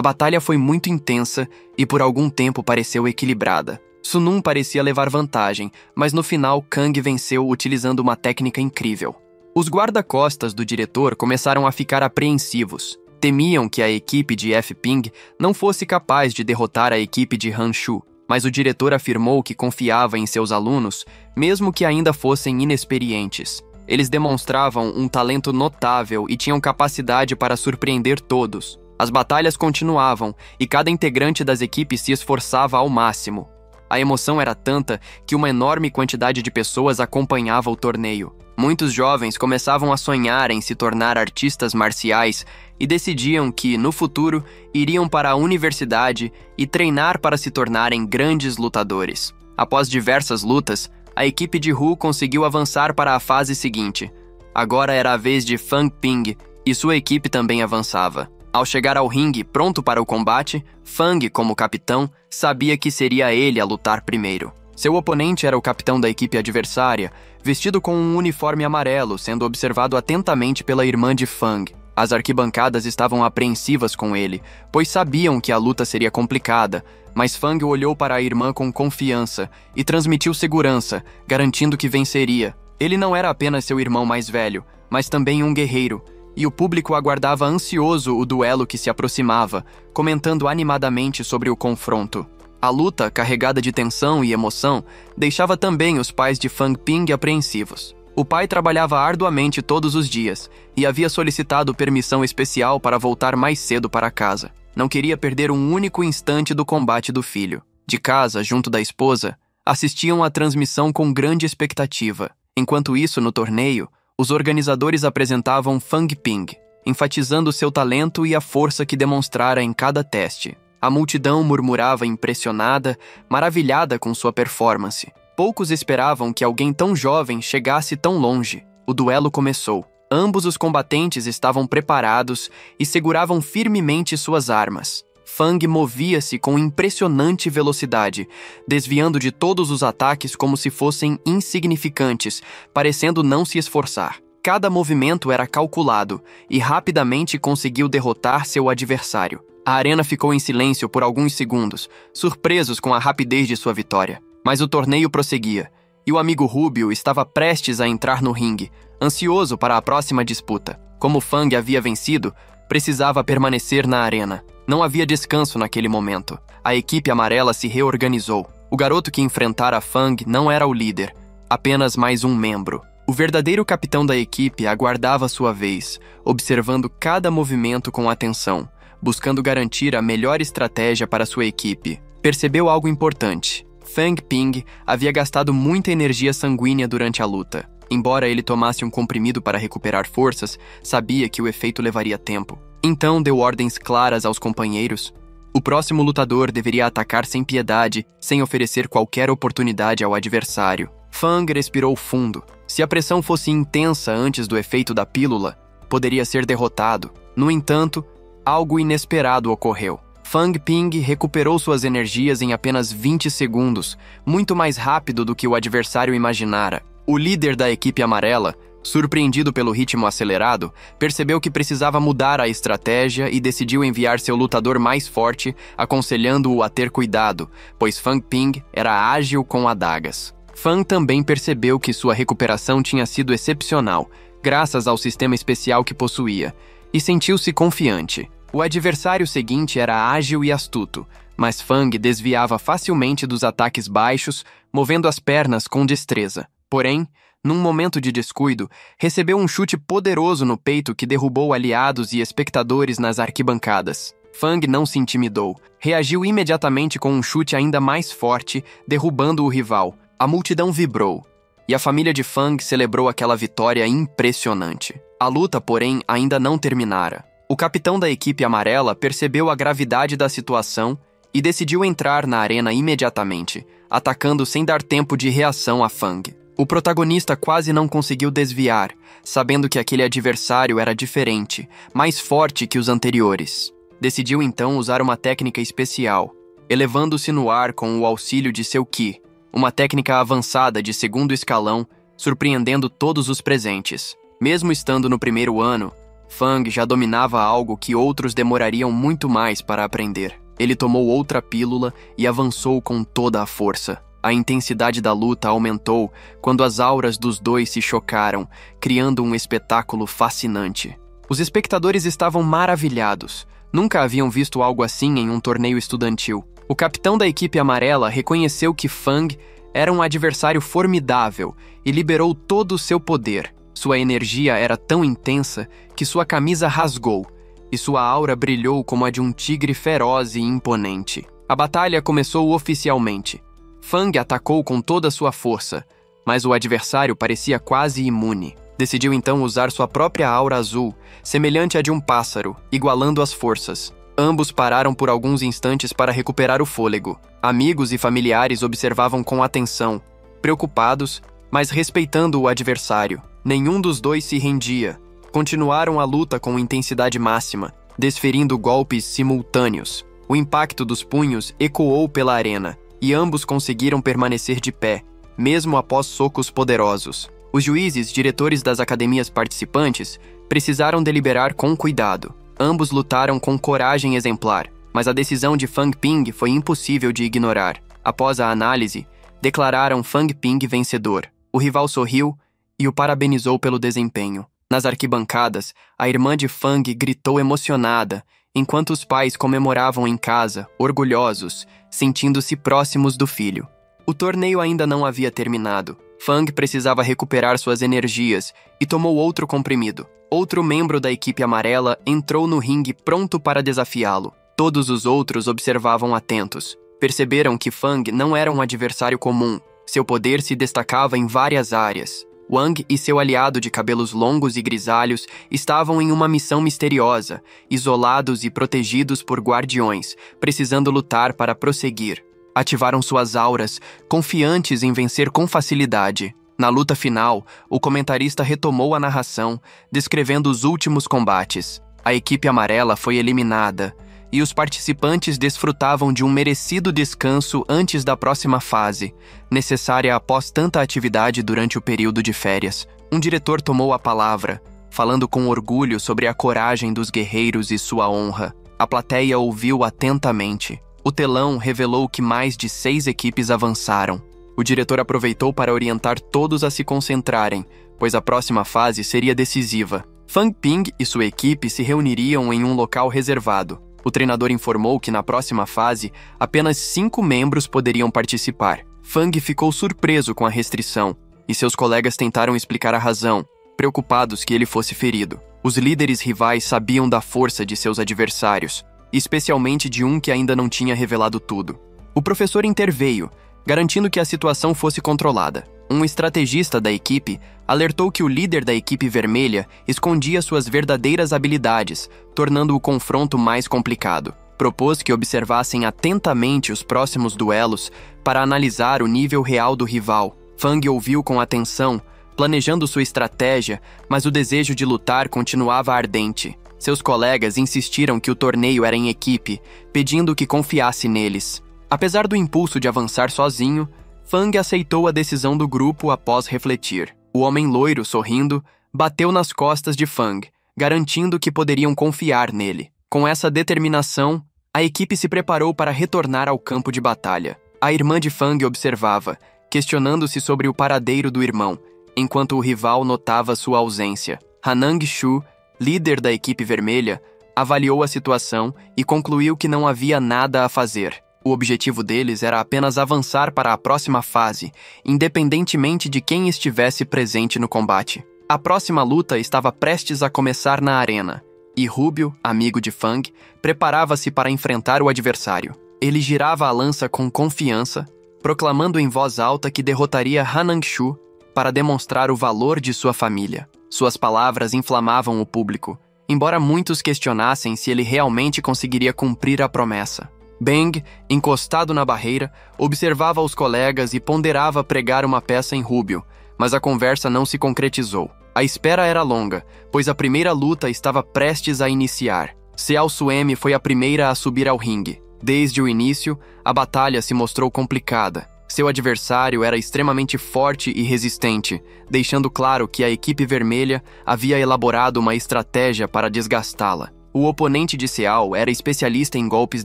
batalha foi muito intensa e por algum tempo pareceu equilibrada. Sunun parecia levar vantagem, mas no final Kang venceu utilizando uma técnica incrível. Os guarda-costas do diretor começaram a ficar apreensivos. Temiam que a equipe de F-Ping não fosse capaz de derrotar a equipe de Han Shu, mas o diretor afirmou que confiava em seus alunos, mesmo que ainda fossem inexperientes. Eles demonstravam um talento notável e tinham capacidade para surpreender todos. As batalhas continuavam e cada integrante das equipes se esforçava ao máximo. A emoção era tanta que uma enorme quantidade de pessoas acompanhava o torneio. Muitos jovens começavam a sonhar em se tornar artistas marciais e decidiam que, no futuro, iriam para a universidade e treinar para se tornarem grandes lutadores. Após diversas lutas, a equipe de Hu conseguiu avançar para a fase seguinte. Agora era a vez de Fang Ping e sua equipe também avançava. Ao chegar ao ringue pronto para o combate, Fang, como capitão, sabia que seria ele a lutar primeiro. Seu oponente era o capitão da equipe adversária, vestido com um uniforme amarelo, sendo observado atentamente pela irmã de Fang. As arquibancadas estavam apreensivas com ele, pois sabiam que a luta seria complicada, mas Fang olhou para a irmã com confiança e transmitiu segurança, garantindo que venceria. Ele não era apenas seu irmão mais velho, mas também um guerreiro, e o público aguardava ansioso o duelo que se aproximava, comentando animadamente sobre o confronto. A luta, carregada de tensão e emoção, deixava também os pais de Fang Ping apreensivos. O pai trabalhava arduamente todos os dias e havia solicitado permissão especial para voltar mais cedo para casa. Não queria perder um único instante do combate do filho. De casa, junto da esposa, assistiam à transmissão com grande expectativa. Enquanto isso, no torneio, os organizadores apresentavam Fang Ping, enfatizando seu talento e a força que demonstrara em cada teste. A multidão murmurava impressionada, maravilhada com sua performance. Poucos esperavam que alguém tão jovem chegasse tão longe. O duelo começou. Ambos os combatentes estavam preparados e seguravam firmemente suas armas. Fang movia-se com impressionante velocidade, desviando de todos os ataques como se fossem insignificantes, parecendo não se esforçar. Cada movimento era calculado e rapidamente conseguiu derrotar seu adversário. A arena ficou em silêncio por alguns segundos, surpresos com a rapidez de sua vitória. Mas o torneio prosseguia, e o amigo Rubio estava prestes a entrar no ringue, ansioso para a próxima disputa. Como Fang havia vencido, precisava permanecer na arena. Não havia descanso naquele momento. A equipe amarela se reorganizou. O garoto que enfrentara Fang não era o líder, apenas mais um membro. O verdadeiro capitão da equipe aguardava sua vez, observando cada movimento com atenção, buscando garantir a melhor estratégia para sua equipe. Percebeu algo importante. Fang Ping havia gastado muita energia sanguínea durante a luta. Embora ele tomasse um comprimido para recuperar forças, sabia que o efeito levaria tempo. Então deu ordens claras aos companheiros. O próximo lutador deveria atacar sem piedade, sem oferecer qualquer oportunidade ao adversário. Fang respirou fundo. Se a pressão fosse intensa antes do efeito da pílula, poderia ser derrotado. No entanto, algo inesperado ocorreu. Fang Ping recuperou suas energias em apenas 20 segundos, muito mais rápido do que o adversário imaginara. O líder da equipe amarela, surpreendido pelo ritmo acelerado, percebeu que precisava mudar a estratégia e decidiu enviar seu lutador mais forte, aconselhando-o a ter cuidado, pois Fang Ping era ágil com adagas. Fang também percebeu que sua recuperação tinha sido excepcional, graças ao sistema especial que possuía, e sentiu-se confiante. O adversário seguinte era ágil e astuto, mas Fang desviava facilmente dos ataques baixos, movendo as pernas com destreza. Porém, num momento de descuido, recebeu um chute poderoso no peito que derrubou aliados e espectadores nas arquibancadas. Fang não se intimidou. Reagiu imediatamente com um chute ainda mais forte, derrubando o rival. A multidão vibrou, e a família de Fang celebrou aquela vitória impressionante. A luta, porém, ainda não terminara. O capitão da equipe amarela percebeu a gravidade da situação e decidiu entrar na arena imediatamente, atacando sem dar tempo de reação a Fang. O protagonista quase não conseguiu desviar, sabendo que aquele adversário era diferente, mais forte que os anteriores. Decidiu então usar uma técnica especial, elevando-se no ar com o auxílio de seu Ki, uma técnica avançada de segundo escalão, surpreendendo todos os presentes. Mesmo estando no primeiro ano, Fang já dominava algo que outros demorariam muito mais para aprender. Ele tomou outra pílula e avançou com toda a força. A intensidade da luta aumentou quando as auras dos dois se chocaram, criando um espetáculo fascinante. Os espectadores estavam maravilhados. Nunca haviam visto algo assim em um torneio estudantil. O capitão da equipe amarela reconheceu que Fang era um adversário formidável e liberou todo o seu poder. Sua energia era tão intensa que sua camisa rasgou e sua aura brilhou como a de um tigre feroz e imponente. A batalha começou oficialmente. Fang atacou com toda a sua força, mas o adversário parecia quase imune. Decidiu então usar sua própria aura azul, semelhante à de um pássaro, igualando as forças. Ambos pararam por alguns instantes para recuperar o fôlego. Amigos e familiares observavam com atenção, preocupados, mas respeitando o adversário. Nenhum dos dois se rendia. Continuaram a luta com intensidade máxima, desferindo golpes simultâneos. O impacto dos punhos ecoou pela arena, e ambos conseguiram permanecer de pé, mesmo após socos poderosos. Os juízes, diretores das academias participantes, precisaram deliberar com cuidado. Ambos lutaram com coragem exemplar, mas a decisão de Fang Ping foi impossível de ignorar. Após a análise, declararam Fang Ping vencedor. O rival sorriu e o parabenizou pelo desempenho. Nas arquibancadas, a irmã de Fang gritou emocionada, enquanto os pais comemoravam em casa, orgulhosos, sentindo-se próximos do filho. O torneio ainda não havia terminado. Fang precisava recuperar suas energias e tomou outro comprimido. Outro membro da equipe amarela entrou no ringue pronto para desafiá-lo. Todos os outros observavam atentos. Perceberam que Fang não era um adversário comum. Seu poder se destacava em várias áreas. Wang e seu aliado de cabelos longos e grisalhos estavam em uma missão misteriosa, isolados e protegidos por guardiões, precisando lutar para prosseguir. Ativaram suas auras, confiantes em vencer com facilidade. Na luta final, o comentarista retomou a narração, descrevendo os últimos combates. A equipe amarela foi eliminada, e os participantes desfrutavam de um merecido descanso antes da próxima fase, necessária após tanta atividade durante o período de férias. Um diretor tomou a palavra, falando com orgulho sobre a coragem dos guerreiros e sua honra. A plateia ouviu atentamente. O telão revelou que mais de 6 equipes avançaram. O diretor aproveitou para orientar todos a se concentrarem, pois a próxima fase seria decisiva. Fang Ping e sua equipe se reuniriam em um local reservado. O treinador informou que na próxima fase, apenas 5 membros poderiam participar. Fang ficou surpreso com a restrição, e seus colegas tentaram explicar a razão, preocupados que ele fosse ferido. Os líderes rivais sabiam da força de seus adversários, especialmente de um que ainda não tinha revelado tudo. O professor interveio, garantindo que a situação fosse controlada. Um estrategista da equipe alertou que o líder da equipe vermelha escondia suas verdadeiras habilidades, tornando o confronto mais complicado. Propôs que observassem atentamente os próximos duelos para analisar o nível real do rival. Fang ouviu com atenção, planejando sua estratégia, mas o desejo de lutar continuava ardente. Seus colegas insistiram que o torneio era em equipe, pedindo que confiasse neles. Apesar do impulso de avançar sozinho, Fang aceitou a decisão do grupo após refletir. O homem loiro, sorrindo, bateu nas costas de Fang, garantindo que poderiam confiar nele. Com essa determinação, a equipe se preparou para retornar ao campo de batalha. A irmã de Fang observava, questionando-se sobre o paradeiro do irmão, enquanto o rival notava sua ausência. Hanang Shu, líder da equipe vermelha, avaliou a situação e concluiu que não havia nada a fazer. O objetivo deles era apenas avançar para a próxima fase, independentemente de quem estivesse presente no combate. A próxima luta estava prestes a começar na arena, e Rubio, amigo de Fang, preparava-se para enfrentar o adversário. Ele girava a lança com confiança, proclamando em voz alta que derrotaria Hanang Shu para demonstrar o valor de sua família. Suas palavras inflamavam o público, embora muitos questionassem se ele realmente conseguiria cumprir a promessa. Bang, encostado na barreira, observava os colegas e ponderava pregar uma peça em Rubio, mas a conversa não se concretizou. A espera era longa, pois a primeira luta estava prestes a iniciar. Seal Suemi foi a primeira a subir ao ringue. Desde o início, a batalha se mostrou complicada. Seu adversário era extremamente forte e resistente, deixando claro que a equipe vermelha havia elaborado uma estratégia para desgastá-la. O oponente de Seal era especialista em golpes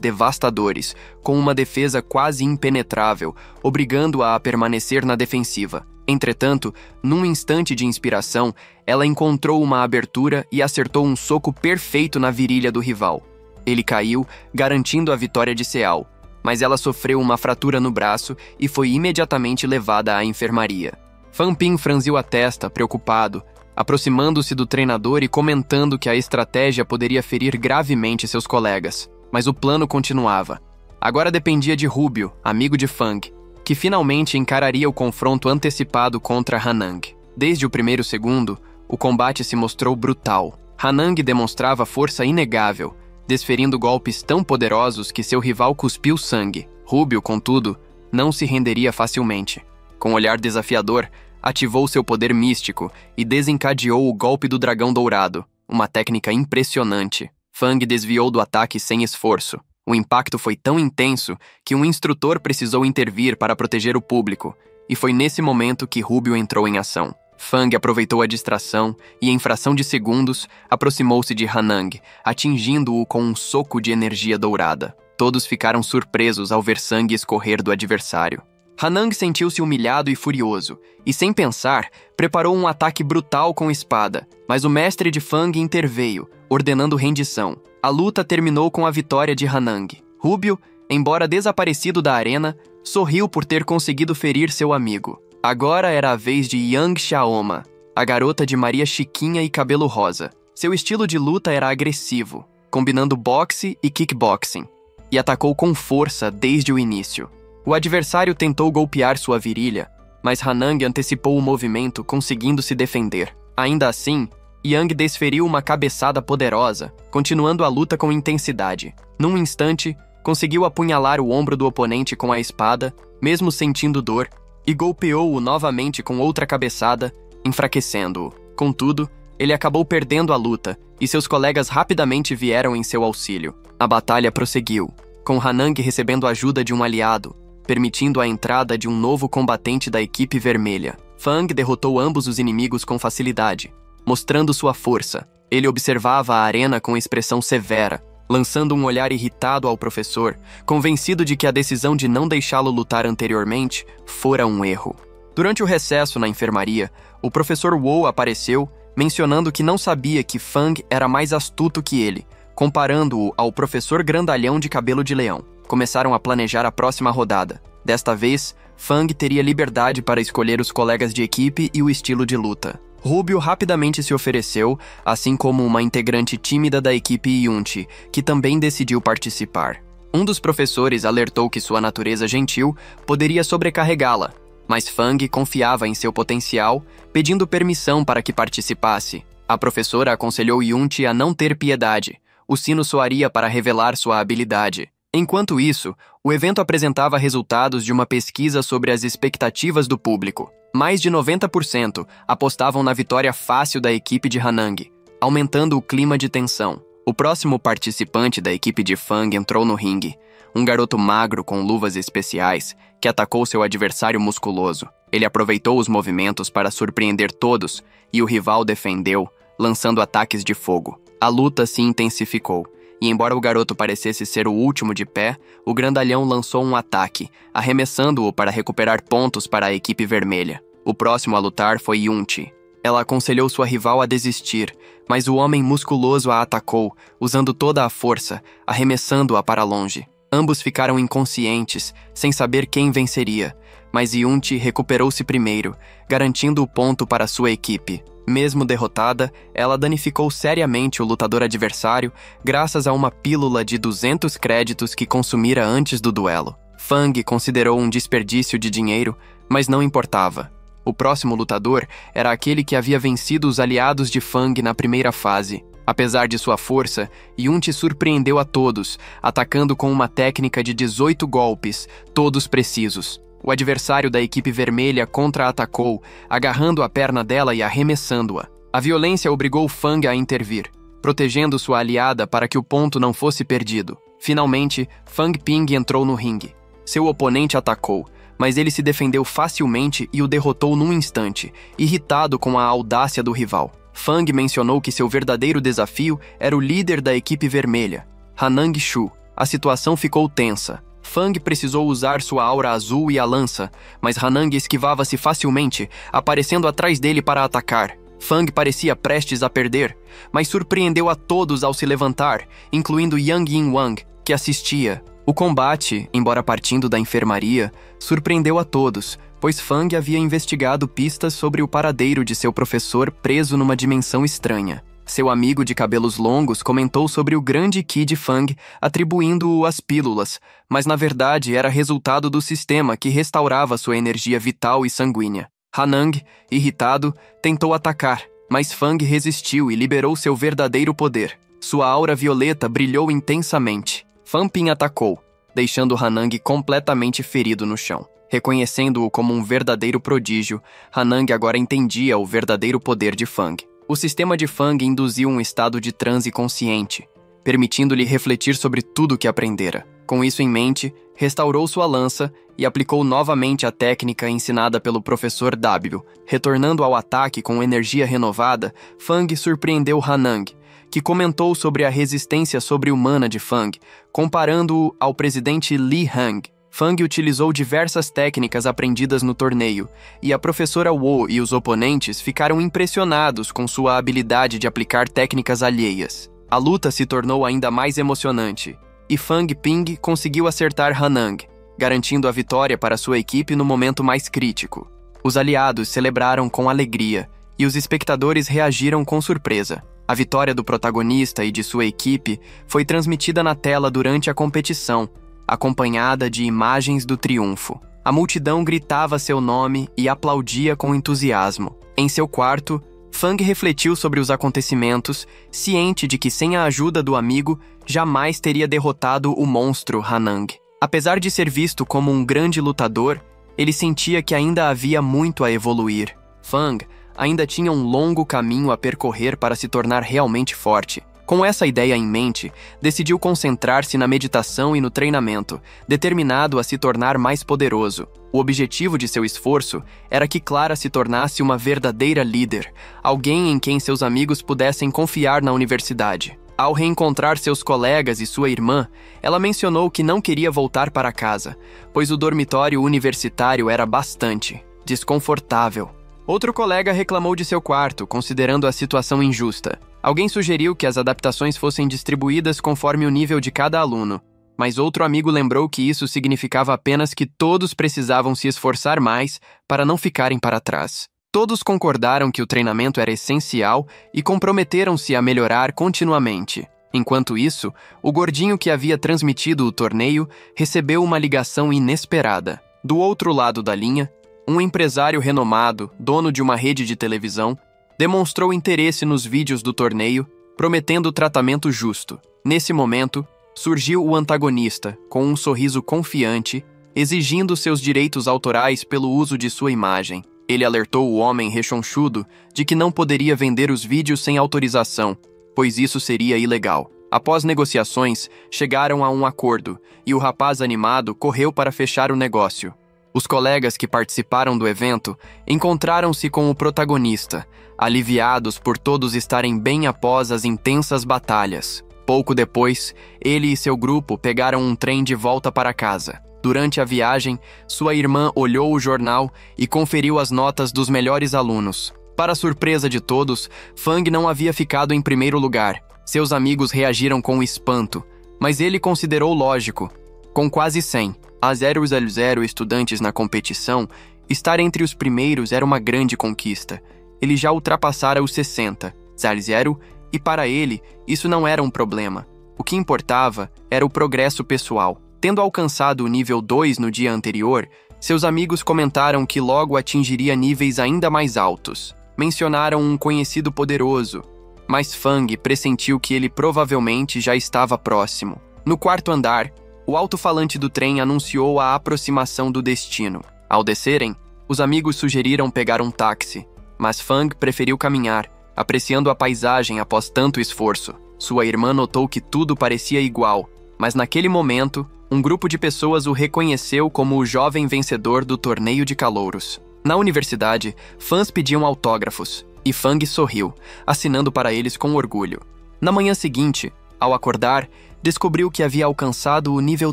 devastadores, com uma defesa quase impenetrável, obrigando-a a permanecer na defensiva. Entretanto, num instante de inspiração, ela encontrou uma abertura e acertou um soco perfeito na virilha do rival. Ele caiu, garantindo a vitória de Seal, mas ela sofreu uma fratura no braço e foi imediatamente levada à enfermaria. Fan Ping franziu a testa, preocupado, aproximando-se do treinador e comentando que a estratégia poderia ferir gravemente seus colegas. Mas o plano continuava. Agora dependia de Rubio, amigo de Fang, que finalmente encararia o confronto antecipado contra Hanang. Desde o primeiro segundo, o combate se mostrou brutal. Hanang demonstrava força inegável, desferindo golpes tão poderosos que seu rival cuspiu sangue. Rubio, contudo, não se renderia facilmente. Com um olhar desafiador, ativou seu poder místico e desencadeou o golpe do dragão dourado, uma técnica impressionante. Fang desviou do ataque sem esforço. O impacto foi tão intenso que um instrutor precisou intervir para proteger o público, e foi nesse momento que Rubio entrou em ação. Fang aproveitou a distração e, em fração de segundos, aproximou-se de Hanang, atingindo-o com um soco de energia dourada. Todos ficaram surpresos ao ver sangue escorrer do adversário. Hanang sentiu-se humilhado e furioso, e sem pensar, preparou um ataque brutal com espada, mas o mestre de Fang interveio, ordenando rendição. A luta terminou com a vitória de Hanang. Rubio, embora desaparecido da arena, sorriu por ter conseguido ferir seu amigo. Agora era a vez de Yang Xiaoma, a garota de Maria Chiquinha e cabelo rosa. Seu estilo de luta era agressivo, combinando boxe e kickboxing, e atacou com força desde o início. O adversário tentou golpear sua virilha, mas Hanang antecipou o movimento, conseguindo se defender. Ainda assim, Yang desferiu uma cabeçada poderosa, continuando a luta com intensidade. Num instante, conseguiu apunhalar o ombro do oponente com a espada, mesmo sentindo dor, e golpeou-o novamente com outra cabeçada, enfraquecendo-o. Contudo, ele acabou perdendo a luta, e seus colegas rapidamente vieram em seu auxílio. A batalha prosseguiu, com Hanang recebendo ajuda de um aliado, permitindo a entrada de um novo combatente da equipe vermelha. Fang derrotou ambos os inimigos com facilidade, mostrando sua força. Ele observava a arena com expressão severa, lançando um olhar irritado ao professor, convencido de que a decisão de não deixá-lo lutar anteriormente fora um erro. Durante o recesso na enfermaria, o professor Wu apareceu, mencionando que não sabia que Fang era mais astuto que ele, comparando-o ao professor grandalhão de cabelo de leão. Começaram a planejar a próxima rodada. Desta vez, Fang teria liberdade para escolher os colegas de equipe e o estilo de luta. Rubio rapidamente se ofereceu, assim como uma integrante tímida da equipe Yunti, que também decidiu participar. Um dos professores alertou que sua natureza gentil poderia sobrecarregá-la, mas Fang confiava em seu potencial, pedindo permissão para que participasse. A professora aconselhou Yunti a não ter piedade. O sino soaria para revelar sua habilidade. Enquanto isso, o evento apresentava resultados de uma pesquisa sobre as expectativas do público. Mais de 90% apostavam na vitória fácil da equipe de Hanang, aumentando o clima de tensão. O próximo participante da equipe de Fang entrou no ringue, um garoto magro com luvas especiais, que atacou seu adversário musculoso. Ele aproveitou os movimentos para surpreender todos, e o rival defendeu, lançando ataques de fogo. A luta se intensificou, e embora o garoto parecesse ser o último de pé, o grandalhão lançou um ataque, arremessando-o para recuperar pontos para a equipe vermelha. O próximo a lutar foi Yunti. Ela aconselhou sua rival a desistir, mas o homem musculoso a atacou, usando toda a força, arremessando-a para longe. Ambos ficaram inconscientes, sem saber quem venceria, mas Yunti recuperou-se primeiro, garantindo o ponto para sua equipe. Mesmo derrotada, ela danificou seriamente o lutador adversário graças a uma pílula de 200 créditos que consumira antes do duelo. Fang considerou um desperdício de dinheiro, mas não importava. O próximo lutador era aquele que havia vencido os aliados de Fang na primeira fase. Apesar de sua força, Yunti surpreendeu a todos, atacando com uma técnica de 18 golpes, todos precisos. O adversário da equipe vermelha contra-atacou, agarrando a perna dela e arremessando-a. A violência obrigou Fang a intervir, protegendo sua aliada para que o ponto não fosse perdido. Finalmente, Fang Ping entrou no ringue. Seu oponente atacou, mas ele se defendeu facilmente e o derrotou num instante, irritado com a audácia do rival. Fang mencionou que seu verdadeiro desafio era o líder da equipe vermelha, Hanang Shu. A situação ficou tensa. Fang precisou usar sua aura azul e a lança, mas Hanang esquivava-se facilmente, aparecendo atrás dele para atacar. Fang parecia prestes a perder, mas surpreendeu a todos ao se levantar, incluindo Yang Yinwang, que assistia. O combate, embora partindo da enfermaria, surpreendeu a todos, pois Fang havia investigado pistas sobre o paradeiro de seu professor preso numa dimensão estranha. Seu amigo de cabelos longos comentou sobre o grande ki de Fang, atribuindo-o às pílulas, mas na verdade era resultado do sistema que restaurava sua energia vital e sanguínea. Hanang, irritado, tentou atacar, mas Fang resistiu e liberou seu verdadeiro poder. Sua aura violeta brilhou intensamente. Fan Ping atacou, deixando Hanang completamente ferido no chão. Reconhecendo-o como um verdadeiro prodígio, Hanang agora entendia o verdadeiro poder de Fang. O sistema de Fang induziu um estado de transe consciente, permitindo-lhe refletir sobre tudo que aprendera. Com isso em mente, restaurou sua lança e aplicou novamente a técnica ensinada pelo professor W. Retornando ao ataque com energia renovada, Fang surpreendeu Hanang, que comentou sobre a resistência sobre-humana de Fang, comparando-o ao presidente Li Hang. Fang utilizou diversas técnicas aprendidas no torneio, e a professora Wu e os oponentes ficaram impressionados com sua habilidade de aplicar técnicas alheias. A luta se tornou ainda mais emocionante, e Fang Ping conseguiu acertar Hanang, garantindo a vitória para sua equipe no momento mais crítico. Os aliados celebraram com alegria, e os espectadores reagiram com surpresa. A vitória do protagonista e de sua equipe foi transmitida na tela durante a competição, acompanhada de imagens do triunfo. A multidão gritava seu nome e aplaudia com entusiasmo. Em seu quarto, Fang refletiu sobre os acontecimentos, ciente de que sem a ajuda do amigo, jamais teria derrotado o monstro Hanang. Apesar de ser visto como um grande lutador, ele sentia que ainda havia muito a evoluir. Fang ainda tinha um longo caminho a percorrer para se tornar realmente forte. Com essa ideia em mente, decidiu concentrar-se na meditação e no treinamento, determinado a se tornar mais poderoso. O objetivo de seu esforço era que Clara se tornasse uma verdadeira líder, alguém em quem seus amigos pudessem confiar na universidade. Ao reencontrar seus colegas e sua irmã, ela mencionou que não queria voltar para casa, pois o dormitório universitário era bastante desconfortável. Outro colega reclamou de seu quarto, considerando a situação injusta. Alguém sugeriu que as adaptações fossem distribuídas conforme o nível de cada aluno, mas outro amigo lembrou que isso significava apenas que todos precisavam se esforçar mais para não ficarem para trás. Todos concordaram que o treinamento era essencial e comprometeram-se a melhorar continuamente. Enquanto isso, o gordinho que havia transmitido o torneio recebeu uma ligação inesperada. Do outro lado da linha, um empresário renomado, dono de uma rede de televisão, demonstrou interesse nos vídeos do torneio, prometendo tratamento justo. Nesse momento, surgiu o antagonista, com um sorriso confiante, exigindo seus direitos autorais pelo uso de sua imagem. Ele alertou o homem rechonchudo de que não poderia vender os vídeos sem autorização, pois isso seria ilegal. Após negociações, chegaram a um acordo, e o rapaz animado correu para fechar o negócio. Os colegas que participaram do evento encontraram-se com o protagonista, aliviados por todos estarem bem após as intensas batalhas. Pouco depois, ele e seu grupo pegaram um trem de volta para casa. Durante a viagem, sua irmã olhou o jornal e conferiu as notas dos melhores alunos. Para surpresa de todos, Fang não havia ficado em primeiro lugar. Seus amigos reagiram com espanto, mas ele considerou lógico. Com quase 100 a 000 estudantes na competição, estar entre os primeiros era uma grande conquista. Ele já ultrapassara os 60, 00, e para ele, isso não era um problema. O que importava era o progresso pessoal. Tendo alcançado o nível 2 no dia anterior, seus amigos comentaram que logo atingiria níveis ainda mais altos. Mencionaram um conhecido poderoso, mas Fang pressentiu que ele provavelmente já estava próximo. No quarto andar, o alto-falante do trem anunciou a aproximação do destino. Ao descerem, os amigos sugeriram pegar um táxi, mas Fang preferiu caminhar, apreciando a paisagem após tanto esforço. Sua irmã notou que tudo parecia igual, mas naquele momento, um grupo de pessoas o reconheceu como o jovem vencedor do torneio de calouros. Na universidade, fãs pediam autógrafos, e Fang sorriu, assinando para eles com orgulho. Na manhã seguinte, ao acordar, descobriu que havia alcançado o nível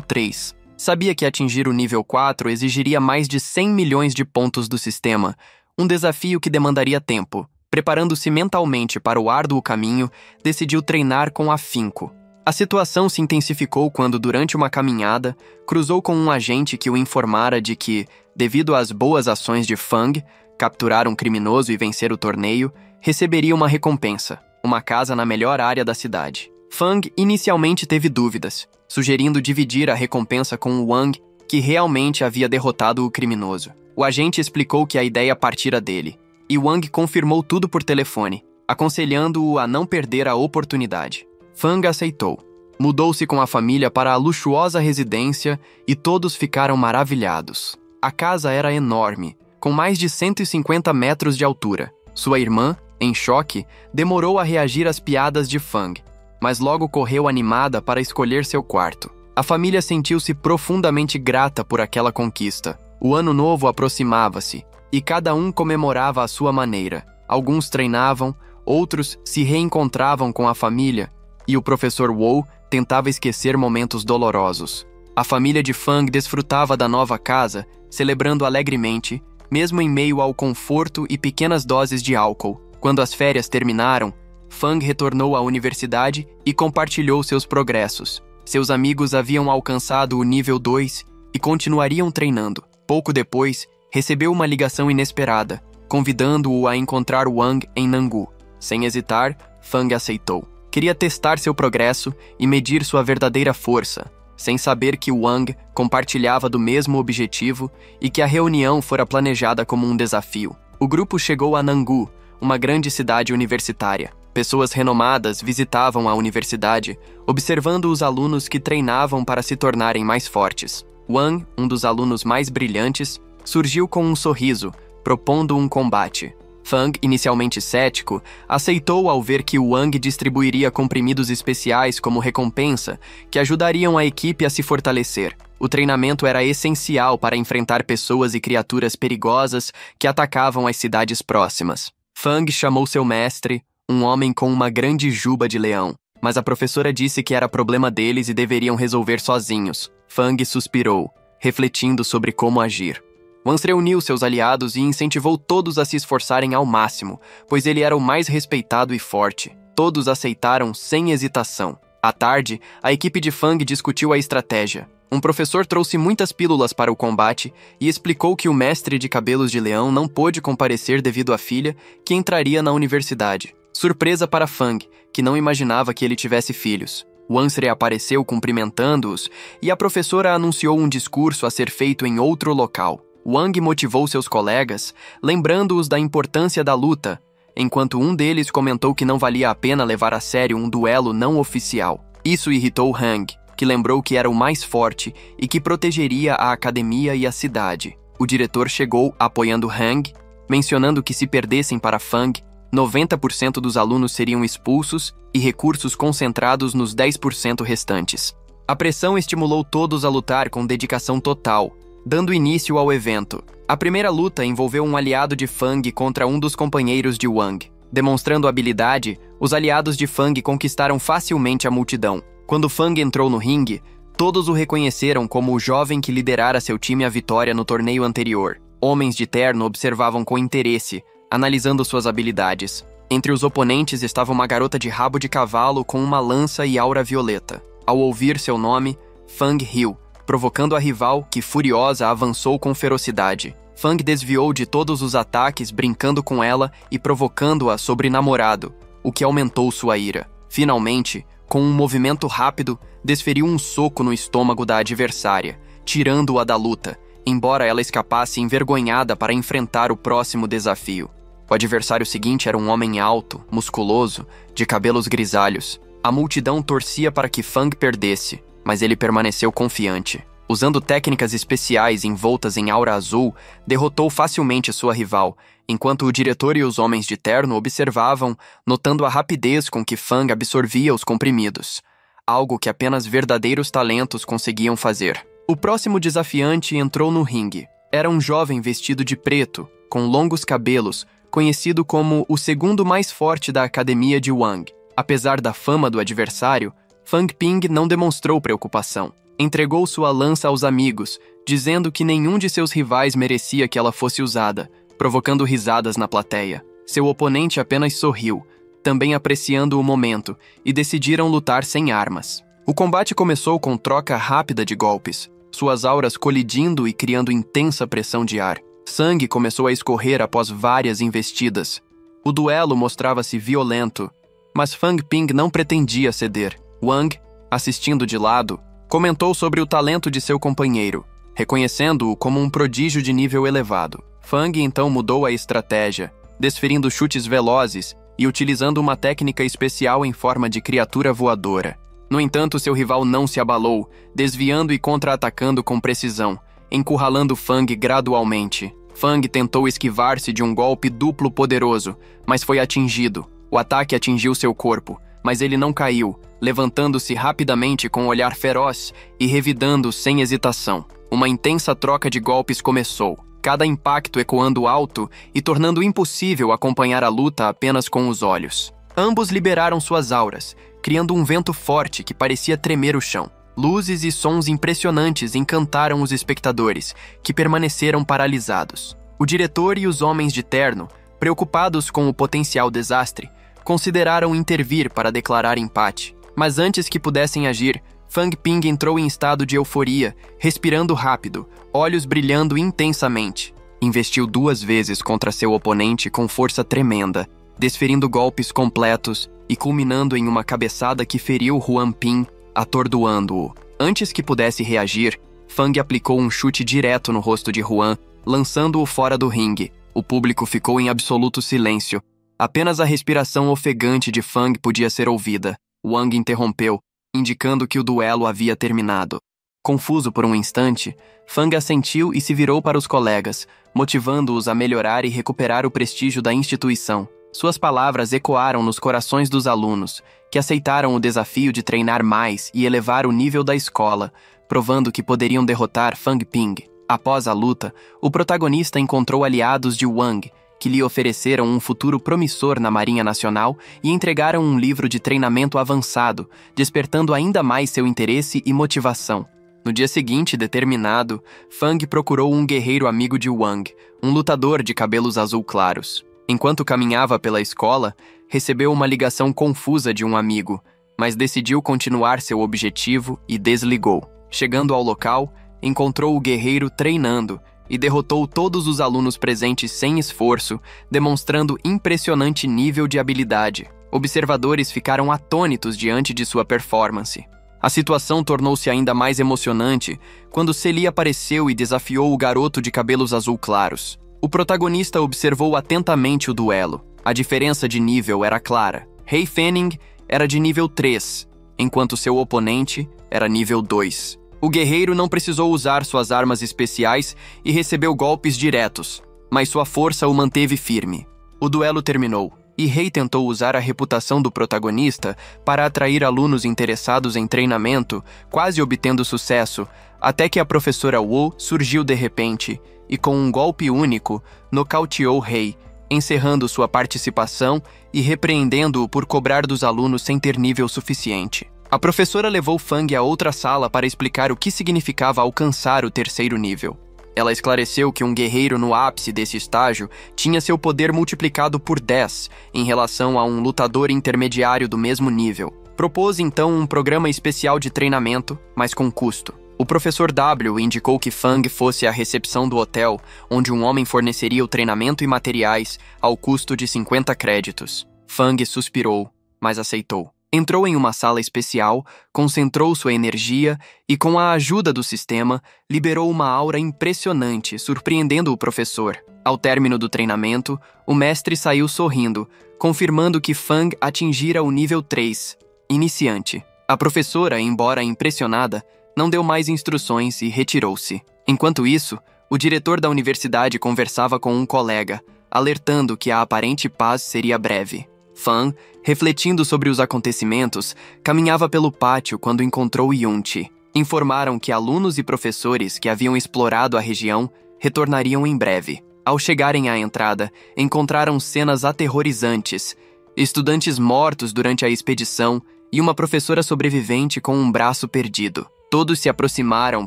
3. Sabia que atingir o nível 4 exigiria mais de 100 milhões de pontos do sistema, um desafio que demandaria tempo. Preparando-se mentalmente para o árduo caminho, decidiu treinar com afinco. A situação se intensificou quando, durante uma caminhada, cruzou com um agente que o informara de que, devido às boas ações de Fang, capturar um criminoso e vencer o torneio, receberia uma recompensa, uma casa na melhor área da cidade. Fang inicialmente teve dúvidas, sugerindo dividir a recompensa com Wang, que realmente havia derrotado o criminoso. O agente explicou que a ideia partira dele, e Wang confirmou tudo por telefone, aconselhando-o a não perder a oportunidade. Fang aceitou. Mudou-se com a família para a luxuosa residência e todos ficaram maravilhados. A casa era enorme, com mais de 150 metros de altura. Sua irmã, em choque, demorou a reagir às piadas de Fang, mas logo correu animada para escolher seu quarto. A família sentiu-se profundamente grata por aquela conquista. O ano novo aproximava-se, e cada um comemorava à sua maneira. Alguns treinavam, outros se reencontravam com a família, e o professor Wu tentava esquecer momentos dolorosos. A família de Fang desfrutava da nova casa, celebrando alegremente, mesmo em meio ao conforto e pequenas doses de álcool. Quando as férias terminaram, Fang retornou à universidade e compartilhou seus progressos. Seus amigos haviam alcançado o nível 2 e continuariam treinando. Pouco depois, recebeu uma ligação inesperada, convidando-o a encontrar Wang em Nangu. Sem hesitar, Fang aceitou. Queria testar seu progresso e medir sua verdadeira força, sem saber que Wang compartilhava do mesmo objetivo e que a reunião fora planejada como um desafio. O grupo chegou a Nangu, uma grande cidade universitária. Pessoas renomadas visitavam a universidade, observando os alunos que treinavam para se tornarem mais fortes. Wang, um dos alunos mais brilhantes, surgiu com um sorriso, propondo um combate. Fang, inicialmente cético, aceitou ao ver que Wang distribuiria comprimidos especiais como recompensa, que ajudariam a equipe a se fortalecer. O treinamento era essencial para enfrentar pessoas e criaturas perigosas que atacavam as cidades próximas. Fang chamou seu mestre, um homem com uma grande juba de leão, mas a professora disse que era problema deles e deveriam resolver sozinhos. Fang suspirou, refletindo sobre como agir. Wang reuniu seus aliados e incentivou todos a se esforçarem ao máximo, pois ele era o mais respeitado e forte. Todos aceitaram sem hesitação. À tarde, a equipe de Fang discutiu a estratégia. Um professor trouxe muitas pílulas para o combate e explicou que o mestre de cabelos de leão não pôde comparecer devido à filha, que entraria na universidade. Surpresa para Fang, que não imaginava que ele tivesse filhos. Wang reapareceu cumprimentando-os e a professora anunciou um discurso a ser feito em outro local. Wang motivou seus colegas, lembrando-os da importância da luta, enquanto um deles comentou que não valia a pena levar a sério um duelo não oficial. Isso irritou Hang, que lembrou que era o mais forte e que protegeria a academia e a cidade. O diretor chegou apoiando Hang, mencionando que se perdessem para Fang, 90% dos alunos seriam expulsos e recursos concentrados nos 10% restantes. A pressão estimulou todos a lutar com dedicação total, dando início ao evento. A primeira luta envolveu um aliado de Fang contra um dos companheiros de Wang. Demonstrando habilidade, os aliados de Fang conquistaram facilmente a multidão. Quando Fang entrou no ringue, todos o reconheceram como o jovem que liderara seu time à vitória no torneio anterior. Homens de terno observavam com interesse, analisando suas habilidades. Entre os oponentes estava uma garota de rabo de cavalo com uma lança e aura violeta. Ao ouvir seu nome, Fang riu, provocando a rival, que furiosa avançou com ferocidade. Fang desviou de todos os ataques, brincando com ela e provocando-a sobre namorado, o que aumentou sua ira. Finalmente, com um movimento rápido, desferiu um soco no estômago da adversária, tirando-a da luta, embora ela escapasse envergonhada para enfrentar o próximo desafio. O adversário seguinte era um homem alto, musculoso, de cabelos grisalhos. A multidão torcia para que Fang perdesse, mas ele permaneceu confiante. Usando técnicas especiais envoltas em aura azul, derrotou facilmente sua rival, enquanto o diretor e os homens de terno observavam, notando a rapidez com que Fang absorvia os comprimidos, algo que apenas verdadeiros talentos conseguiam fazer. O próximo desafiante entrou no ringue. Era um jovem vestido de preto, com longos cabelos, conhecido como o segundo mais forte da academia de Wang. Apesar da fama do adversário, Fang Ping não demonstrou preocupação. Entregou sua lança aos amigos, dizendo que nenhum de seus rivais merecia que ela fosse usada, provocando risadas na plateia. Seu oponente apenas sorriu, também apreciando o momento, e decidiram lutar sem armas. O combate começou com troca rápida de golpes, suas auras colidindo e criando intensa pressão de ar. Sangue começou a escorrer após várias investidas. O duelo mostrava-se violento, mas Fang Ping não pretendia ceder. Wang, assistindo de lado, comentou sobre o talento de seu companheiro, reconhecendo-o como um prodígio de nível elevado. Fang então mudou a estratégia, desferindo chutes velozes e utilizando uma técnica especial em forma de criatura voadora. No entanto, seu rival não se abalou, desviando e contra-atacando com precisão, encurralando Fang gradualmente. Fang tentou esquivar-se de um golpe duplo poderoso, mas foi atingido. O ataque atingiu seu corpo, mas ele não caiu, levantando-se rapidamente com um olhar feroz e revidando sem hesitação. Uma intensa troca de golpes começou, cada impacto ecoando alto e tornando impossível acompanhar a luta apenas com os olhos. Ambos liberaram suas auras, criando um vento forte que parecia tremer o chão. Luzes e sons impressionantes encantaram os espectadores, que permaneceram paralisados. O diretor e os homens de terno, preocupados com o potencial desastre, consideraram intervir para declarar empate. Mas antes que pudessem agir, Fang Ping entrou em estado de euforia, respirando rápido, olhos brilhando intensamente. Investiu 2 vezes contra seu oponente com força tremenda, desferindo golpes completos e culminando em uma cabeçada que feriu Huan Ping, atordoando-o. Antes que pudesse reagir, Fang aplicou um chute direto no rosto de Huan, lançando-o fora do ringue. O público ficou em absoluto silêncio. Apenas a respiração ofegante de Fang podia ser ouvida. Wang interrompeu, indicando que o duelo havia terminado. Confuso por um instante, Fang assentiu e se virou para os colegas, motivando-os a melhorar e recuperar o prestígio da instituição. Suas palavras ecoaram nos corações dos alunos, que aceitaram o desafio de treinar mais e elevar o nível da escola, provando que poderiam derrotar Fang Ping. Após a luta, o protagonista encontrou aliados de Wang, que lhe ofereceram um futuro promissor na Marinha Nacional e entregaram um livro de treinamento avançado, despertando ainda mais seu interesse e motivação. No dia seguinte, determinado, Fang procurou um guerreiro amigo de Wang, um lutador de cabelos azul claros. Enquanto caminhava pela escola, recebeu uma ligação confusa de um amigo, mas decidiu continuar seu objetivo e desligou. Chegando ao local, encontrou o guerreiro treinando e derrotou todos os alunos presentes sem esforço, demonstrando impressionante nível de habilidade. Observadores ficaram atônitos diante de sua performance. A situação tornou-se ainda mais emocionante quando Celi apareceu e desafiou o garoto de cabelos azul claros. O protagonista observou atentamente o duelo. A diferença de nível era clara. Rei Fanning era de nível 3, enquanto seu oponente era nível 2. O guerreiro não precisou usar suas armas especiais e recebeu golpes diretos, mas sua força o manteve firme. O duelo terminou, e Rei tentou usar a reputação do protagonista para atrair alunos interessados em treinamento, quase obtendo sucesso, até que a professora Wu surgiu de repente e, com um golpe único, nocauteou Rei, encerrando sua participação e repreendendo-o por cobrar dos alunos sem ter nível suficiente. A professora levou Fang a outra sala para explicar o que significava alcançar o 3º nível. Ela esclareceu que um guerreiro no ápice desse estágio tinha seu poder multiplicado por 10 em relação a um lutador intermediário do mesmo nível. Propôs então um programa especial de treinamento, mas com custo. O professor W indicou que Fang fosse à recepção do hotel, onde um homem forneceria o treinamento e materiais ao custo de 50 créditos. Fang suspirou, mas aceitou. Entrou em uma sala especial, concentrou sua energia e, com a ajuda do sistema, liberou uma aura impressionante, surpreendendo o professor. Ao término do treinamento, o mestre saiu sorrindo, confirmando que Fang atingira o nível 3, iniciante. A professora, embora impressionada, não deu mais instruções e retirou-se. Enquanto isso, o diretor da universidade conversava com um colega, alertando que a aparente paz seria breve. Fang, refletindo sobre os acontecimentos, caminhava pelo pátio quando encontrou Yunchi. Informaram que alunos e professores que haviam explorado a região retornariam em breve. Ao chegarem à entrada, encontraram cenas aterrorizantes, estudantes mortos durante a expedição e uma professora sobrevivente com um braço perdido. Todos se aproximaram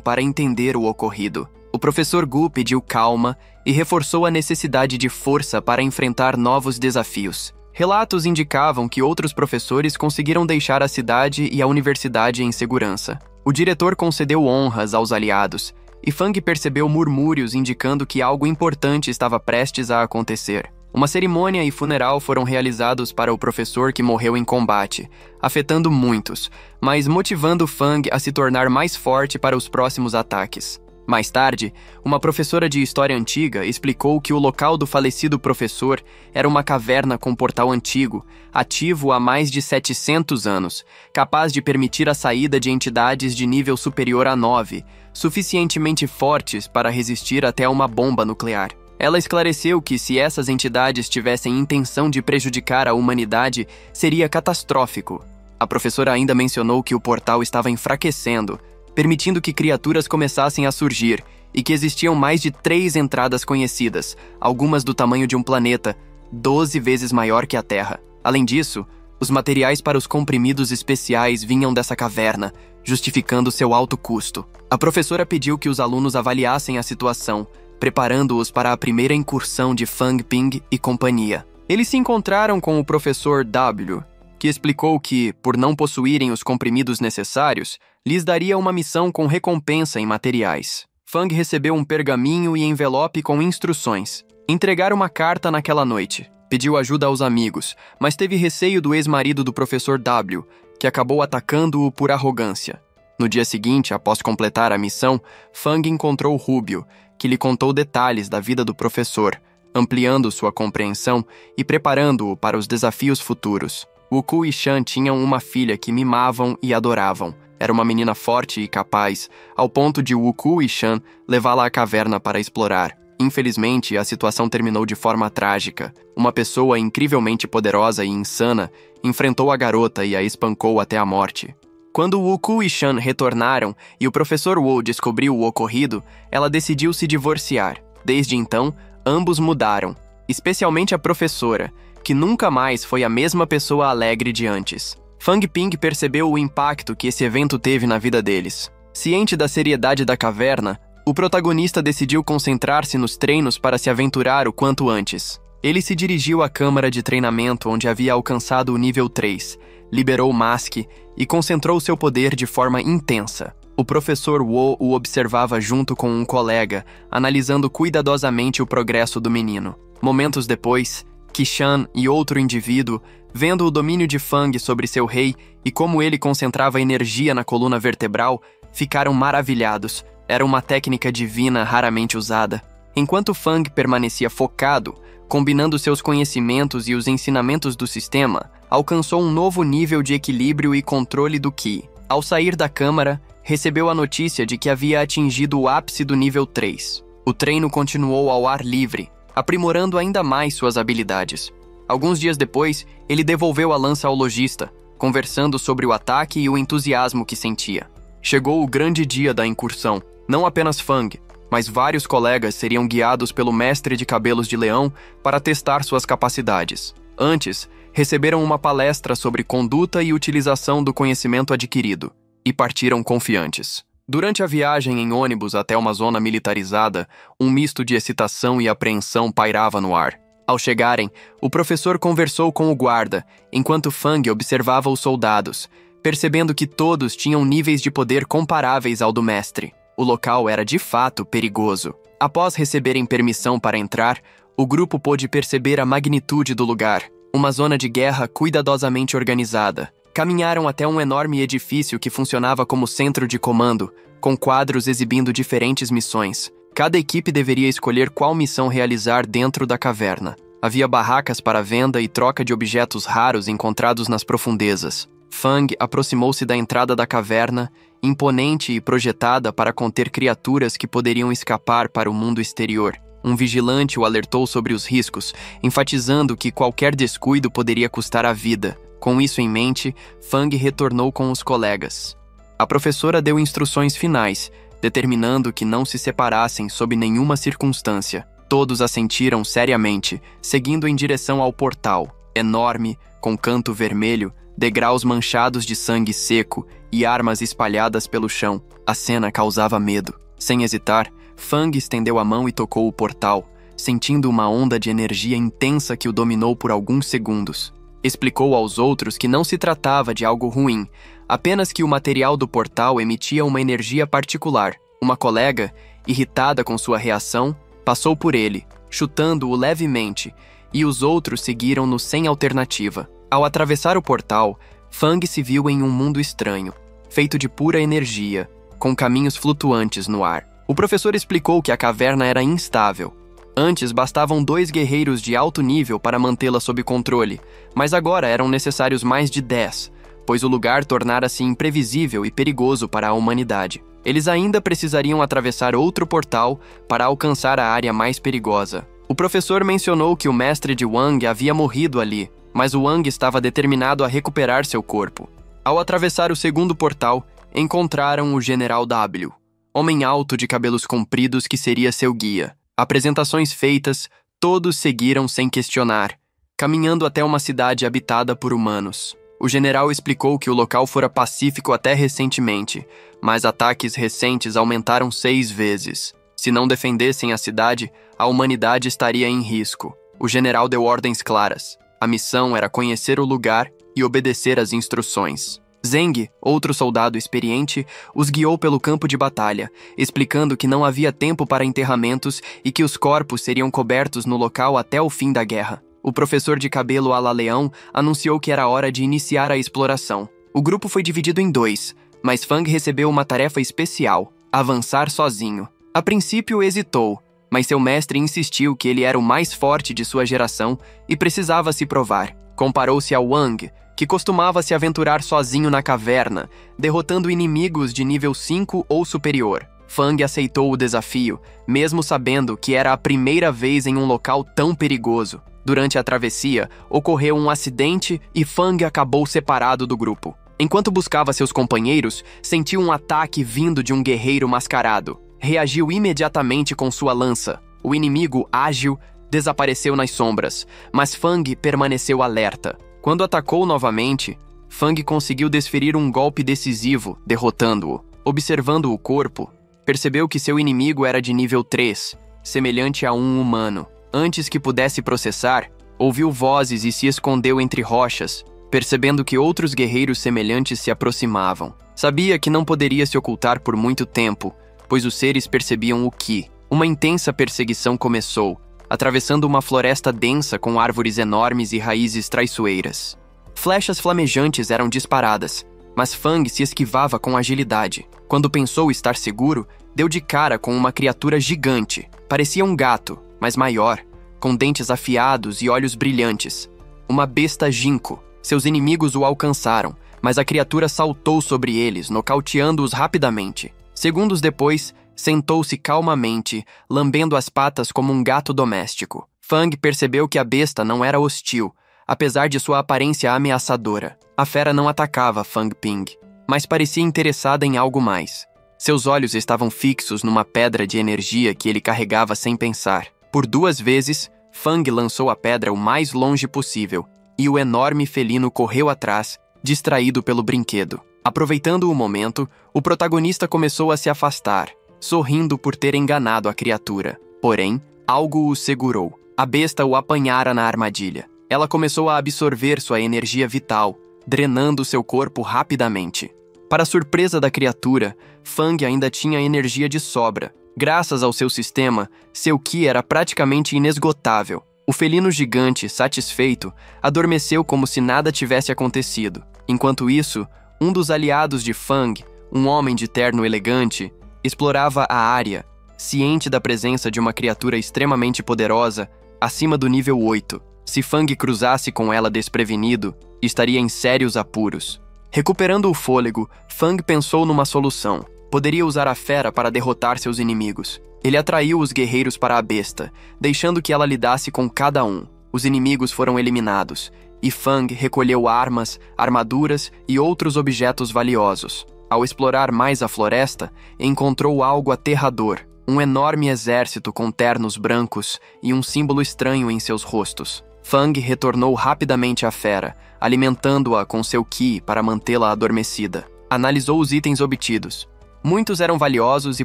para entender o ocorrido. O professor Gu pediu calma e reforçou a necessidade de força para enfrentar novos desafios. Relatos indicavam que outros professores conseguiram deixar a cidade e a universidade em segurança. O diretor concedeu honras aos aliados, e Fang percebeu murmúrios indicando que algo importante estava prestes a acontecer. Uma cerimônia e funeral foram realizados para o professor que morreu em combate, afetando muitos, mas motivando Fang a se tornar mais forte para os próximos ataques. Mais tarde, uma professora de história antiga explicou que o local do falecido professor era uma caverna com portal antigo, ativo há mais de 700 anos, capaz de permitir a saída de entidades de nível superior a 9, suficientemente fortes para resistir até uma bomba nuclear. Ela esclareceu que se essas entidades tivessem intenção de prejudicar a humanidade, seria catastrófico. A professora ainda mencionou que o portal estava enfraquecendo, permitindo que criaturas começassem a surgir, e que existiam mais de 3 entradas conhecidas, algumas do tamanho de um planeta, 12 vezes maior que a Terra. Além disso, os materiais para os comprimidos especiais vinham dessa caverna, justificando seu alto custo. A professora pediu que os alunos avaliassem a situação, preparando-os para a primeira incursão de Fang Ping e companhia. Eles se encontraram com o professor W, que explicou que, por não possuírem os comprimidos necessários, lhes daria uma missão com recompensa em materiais. Fang recebeu um pergaminho e envelope com instruções. Entregar uma carta naquela noite. Pediu ajuda aos amigos, mas teve receio do ex-marido do professor W, que acabou atacando-o por arrogância. No dia seguinte, após completar a missão, Fang encontrou Rubio, que lhe contou detalhes da vida do professor, ampliando sua compreensão e preparando-o para os desafios futuros. Wuku e Shan tinham uma filha que mimavam e adoravam. Era uma menina forte e capaz, ao ponto de Wuku e Shan levá-la à caverna para explorar. Infelizmente, a situação terminou de forma trágica. Uma pessoa incrivelmente poderosa e insana enfrentou a garota e a espancou até a morte. Quando Wuku e Shan retornaram e o professor Wu descobriu o ocorrido, ela decidiu se divorciar. Desde então, ambos mudaram, especialmente a professora, que nunca mais foi a mesma pessoa alegre de antes. Fang Ping percebeu o impacto que esse evento teve na vida deles. Ciente da seriedade da caverna, o protagonista decidiu concentrar-se nos treinos para se aventurar o quanto antes. Ele se dirigiu à câmara de treinamento onde havia alcançado o nível 3, liberou o Mask e concentrou seu poder de forma intensa. O professor Wu o observava junto com um colega, analisando cuidadosamente o progresso do menino. Momentos depois, Kishan e outro indivíduo, vendo o domínio de Fang sobre seu rei e como ele concentrava energia na coluna vertebral, ficaram maravilhados. Era uma técnica divina raramente usada. Enquanto Fang permanecia focado, combinando seus conhecimentos e os ensinamentos do sistema, alcançou um novo nível de equilíbrio e controle do Ki. Ao sair da câmara, recebeu a notícia de que havia atingido o ápice do nível 3. O treino continuou ao ar livre, aprimorando ainda mais suas habilidades. Alguns dias depois, ele devolveu a lança ao lojista, conversando sobre o ataque e o entusiasmo que sentia. Chegou o grande dia da incursão. Não apenas Fang, mas vários colegas seriam guiados pelo mestre de cabelos de leão para testar suas capacidades. Antes, receberam uma palestra sobre conduta e utilização do conhecimento adquirido, e partiram confiantes. Durante a viagem em ônibus até uma zona militarizada, um misto de excitação e apreensão pairava no ar. Ao chegarem, o professor conversou com o guarda, enquanto Fang observava os soldados, percebendo que todos tinham níveis de poder comparáveis ao do mestre. O local era de fato perigoso. Após receberem permissão para entrar, o grupo pôde perceber a magnitude do lugar. Uma zona de guerra cuidadosamente organizada. Caminharam até um enorme edifício que funcionava como centro de comando, com quadros exibindo diferentes missões. Cada equipe deveria escolher qual missão realizar dentro da caverna. Havia barracas para venda e troca de objetos raros encontrados nas profundezas. Fang aproximou-se da entrada da caverna, imponente e projetada para conter criaturas que poderiam escapar para o mundo exterior. Um vigilante o alertou sobre os riscos, enfatizando que qualquer descuido poderia custar a vida. Com isso em mente, Fang retornou com os colegas. A professora deu instruções finais, determinando que não se separassem sob nenhuma circunstância. Todos assentiram seriamente, seguindo em direção ao portal, enorme, com canto vermelho, degraus manchados de sangue seco e armas espalhadas pelo chão. A cena causava medo. Sem hesitar, Fang estendeu a mão e tocou o portal, sentindo uma onda de energia intensa que o dominou por alguns segundos. Explicou aos outros que não se tratava de algo ruim, apenas que o material do portal emitia uma energia particular. Uma colega, irritada com sua reação, passou por ele, chutando-o levemente, e os outros seguiram-no sem alternativa. Ao atravessar o portal, Fang se viu em um mundo estranho, feito de pura energia, com caminhos flutuantes no ar. O professor explicou que a caverna era instável. Antes bastavam 2 guerreiros de alto nível para mantê-la sob controle, mas agora eram necessários mais de 10, pois o lugar tornara-se imprevisível e perigoso para a humanidade. Eles ainda precisariam atravessar outro portal para alcançar a área mais perigosa. O professor mencionou que o mestre de Wang havia morrido ali, mas o Wang estava determinado a recuperar seu corpo. Ao atravessar o segundo portal, encontraram o General W, homem alto de cabelos compridos que seria seu guia. Apresentações feitas, todos seguiram sem questionar, caminhando até uma cidade habitada por humanos. O general explicou que o local fora pacífico até recentemente, mas ataques recentes aumentaram 6 vezes. Se não defendessem a cidade, a humanidade estaria em risco. O general deu ordens claras. A missão era conhecer o lugar e obedecer às instruções. Zeng, outro soldado experiente, os guiou pelo campo de batalha, explicando que não havia tempo para enterramentos e que os corpos seriam cobertos no local até o fim da guerra. O professor de cabelo ala-leão anunciou que era hora de iniciar a exploração. O grupo foi dividido em 2, mas Fang recebeu uma tarefa especial: avançar sozinho. A princípio hesitou, mas seu mestre insistiu que ele era o mais forte de sua geração e precisava se provar. Comparou-se a Wang, que costumava se aventurar sozinho na caverna, derrotando inimigos de nível 5 ou superior. Fang aceitou o desafio, mesmo sabendo que era a primeira vez em um local tão perigoso. Durante a travessia, ocorreu um acidente e Fang acabou separado do grupo. Enquanto buscava seus companheiros, sentiu um ataque vindo de um guerreiro mascarado. Reagiu imediatamente com sua lança. O inimigo, ágil, desapareceu nas sombras, mas Fang permaneceu alerta. Quando atacou novamente, Fang conseguiu desferir um golpe decisivo, derrotando-o. Observando o corpo, percebeu que seu inimigo era de nível 3, semelhante a um humano. Antes que pudesse processar, ouviu vozes e se escondeu entre rochas, percebendo que outros guerreiros semelhantes se aproximavam. Sabia que não poderia se ocultar por muito tempo, pois os seres percebiam o que. Uma intensa perseguição começou, atravessando uma floresta densa com árvores enormes e raízes traiçoeiras. Flechas flamejantes eram disparadas, mas Fang se esquivava com agilidade. Quando pensou estar seguro, deu de cara com uma criatura gigante. Parecia um gato, mas maior, com dentes afiados e olhos brilhantes. Uma besta ginkgo. Seus inimigos o alcançaram, mas a criatura saltou sobre eles, nocauteando-os rapidamente. Segundos depois, sentou-se calmamente, lambendo as patas como um gato doméstico. Fang percebeu que a besta não era hostil, apesar de sua aparência ameaçadora. A fera não atacava Fang Ping, mas parecia interessada em algo mais. Seus olhos estavam fixos numa pedra de energia que ele carregava sem pensar. Por 2 vezes, Fang lançou a pedra o mais longe possível, e o enorme felino correu atrás, distraído pelo brinquedo. Aproveitando o momento, o protagonista começou a se afastar, sorrindo por ter enganado a criatura. Porém, algo o segurou. A besta o apanhara na armadilha. Ela começou a absorver sua energia vital, drenando seu corpo rapidamente. Para surpresa da criatura, Fang ainda tinha energia de sobra. Graças ao seu sistema, seu Ki era praticamente inesgotável. O felino gigante, satisfeito, adormeceu como se nada tivesse acontecido. Enquanto isso, um dos aliados de Fang, um homem de terno elegante, explorava a área, ciente da presença de uma criatura extremamente poderosa, acima do nível 8. Se Fang cruzasse com ela desprevenido, estaria em sérios apuros. Recuperando o fôlego, Fang pensou numa solução. Poderia usar a fera para derrotar seus inimigos. Ele atraiu os guerreiros para a besta, deixando que ela lidasse com cada um. Os inimigos foram eliminados, e Fang recolheu armas, armaduras e outros objetos valiosos. Ao explorar mais a floresta, encontrou algo aterrador. Um enorme exército com ternos brancos e um símbolo estranho em seus rostos. Fang retornou rapidamente à fera, alimentando-a com seu ki para mantê-la adormecida. Analisou os itens obtidos. Muitos eram valiosos e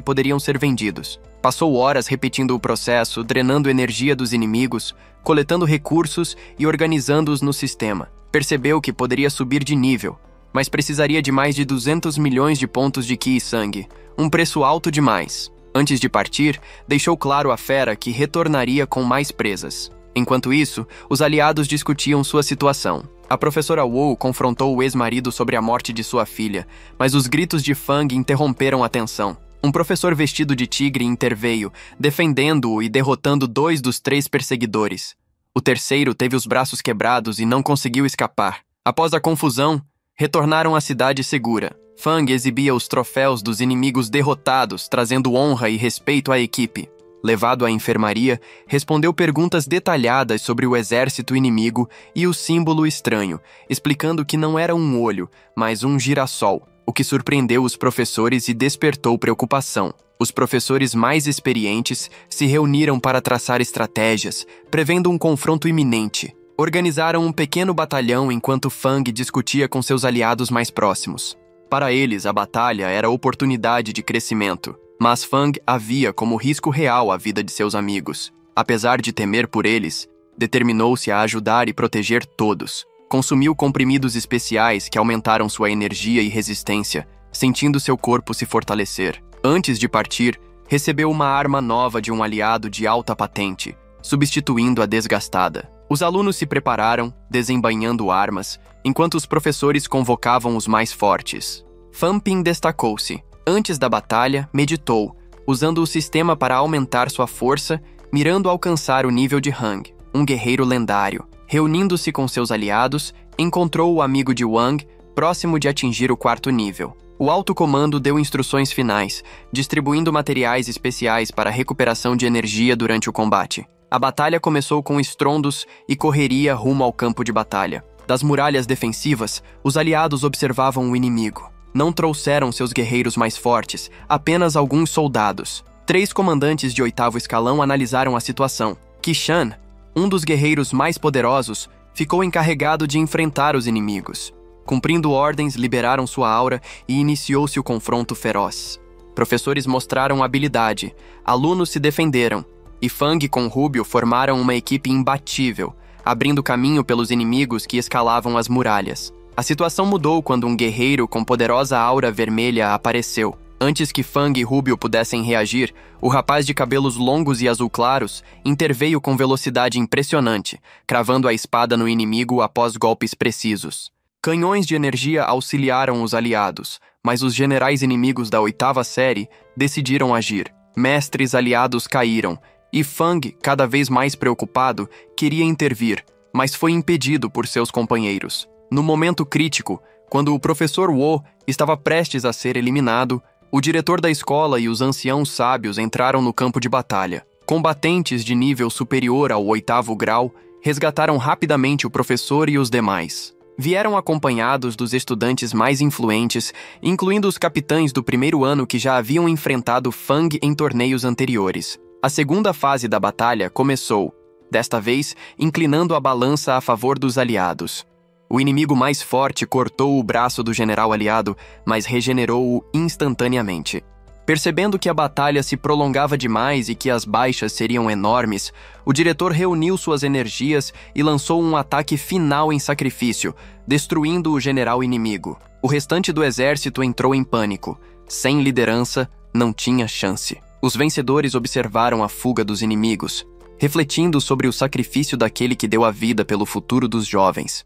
poderiam ser vendidos. Passou horas repetindo o processo, drenando energia dos inimigos, coletando recursos e organizando-os no sistema. Percebeu que poderia subir de nível, mas precisaria de mais de 200 milhões de pontos de ki e sangue, um preço alto demais. Antes de partir, deixou claro à fera que retornaria com mais presas. Enquanto isso, os aliados discutiam sua situação. A professora Wu confrontou o ex-marido sobre a morte de sua filha, mas os gritos de Fang interromperam a tensão. Um professor vestido de tigre interveio, defendendo-o e derrotando 2 dos 3 perseguidores. O terceiro teve os braços quebrados e não conseguiu escapar. Após a confusão, retornaram à cidade segura. Fang exibia os troféus dos inimigos derrotados, trazendo honra e respeito à equipe. Levado à enfermaria, respondeu perguntas detalhadas sobre o exército inimigo e o símbolo estranho, explicando que não era um olho, mas um girassol, o que surpreendeu os professores e despertou preocupação. Os professores mais experientes se reuniram para traçar estratégias, prevendo um confronto iminente. Organizaram um pequeno batalhão enquanto Fang discutia com seus aliados mais próximos. Para eles, a batalha era oportunidade de crescimento. Mas Fang a via como risco real à vida de seus amigos. Apesar de temer por eles, determinou-se a ajudar e proteger todos. Consumiu comprimidos especiais que aumentaram sua energia e resistência, sentindo seu corpo se fortalecer. Antes de partir, recebeu uma arma nova de um aliado de alta patente, substituindo a desgastada. Os alunos se prepararam, desembainhando armas, enquanto os professores convocavam os mais fortes. Fan Ping destacou-se. Antes da batalha, meditou, usando o sistema para aumentar sua força, mirando alcançar o nível de Hang, um guerreiro lendário. Reunindo-se com seus aliados, encontrou o amigo de Wang, próximo de atingir o 4º nível. O alto comando deu instruções finais, distribuindo materiais especiais para a recuperação de energia durante o combate. A batalha começou com estrondos e correria rumo ao campo de batalha. Das muralhas defensivas, os aliados observavam o inimigo. Não trouxeram seus guerreiros mais fortes, apenas alguns soldados. 3 comandantes de 8º escalão analisaram a situação. Qishan, um dos guerreiros mais poderosos, ficou encarregado de enfrentar os inimigos. Cumprindo ordens, liberaram sua aura e iniciou-se o confronto feroz. Professores mostraram habilidade, alunos se defenderam, e Fang com Rubio formaram uma equipe imbatível, abrindo caminho pelos inimigos que escalavam as muralhas. A situação mudou quando um guerreiro com poderosa aura vermelha apareceu. Antes que Fang e Rubio pudessem reagir, o rapaz de cabelos longos e azul claros interveio com velocidade impressionante, cravando a espada no inimigo após golpes precisos. Canhões de energia auxiliaram os aliados, mas os generais inimigos da 8ª série decidiram agir. Mestres aliados caíram, e Fang, cada vez mais preocupado, queria intervir, mas foi impedido por seus companheiros. No momento crítico, quando o professor Wu estava prestes a ser eliminado, o diretor da escola e os anciãos sábios entraram no campo de batalha. Combatentes de nível superior ao 8º grau resgataram rapidamente o professor e os demais. Vieram acompanhados dos estudantes mais influentes, incluindo os capitães do 1º ano que já haviam enfrentado Fang em torneios anteriores. A segunda fase da batalha começou, desta vez inclinando a balança a favor dos aliados. O inimigo mais forte cortou o braço do general aliado, mas regenerou-o instantaneamente. Percebendo que a batalha se prolongava demais e que as baixas seriam enormes, o diretor reuniu suas energias e lançou um ataque final em sacrifício, destruindo o general inimigo. O restante do exército entrou em pânico. Sem liderança, não tinha chance. Os vencedores observaram a fuga dos inimigos, refletindo sobre o sacrifício daquele que deu a vida pelo futuro dos jovens.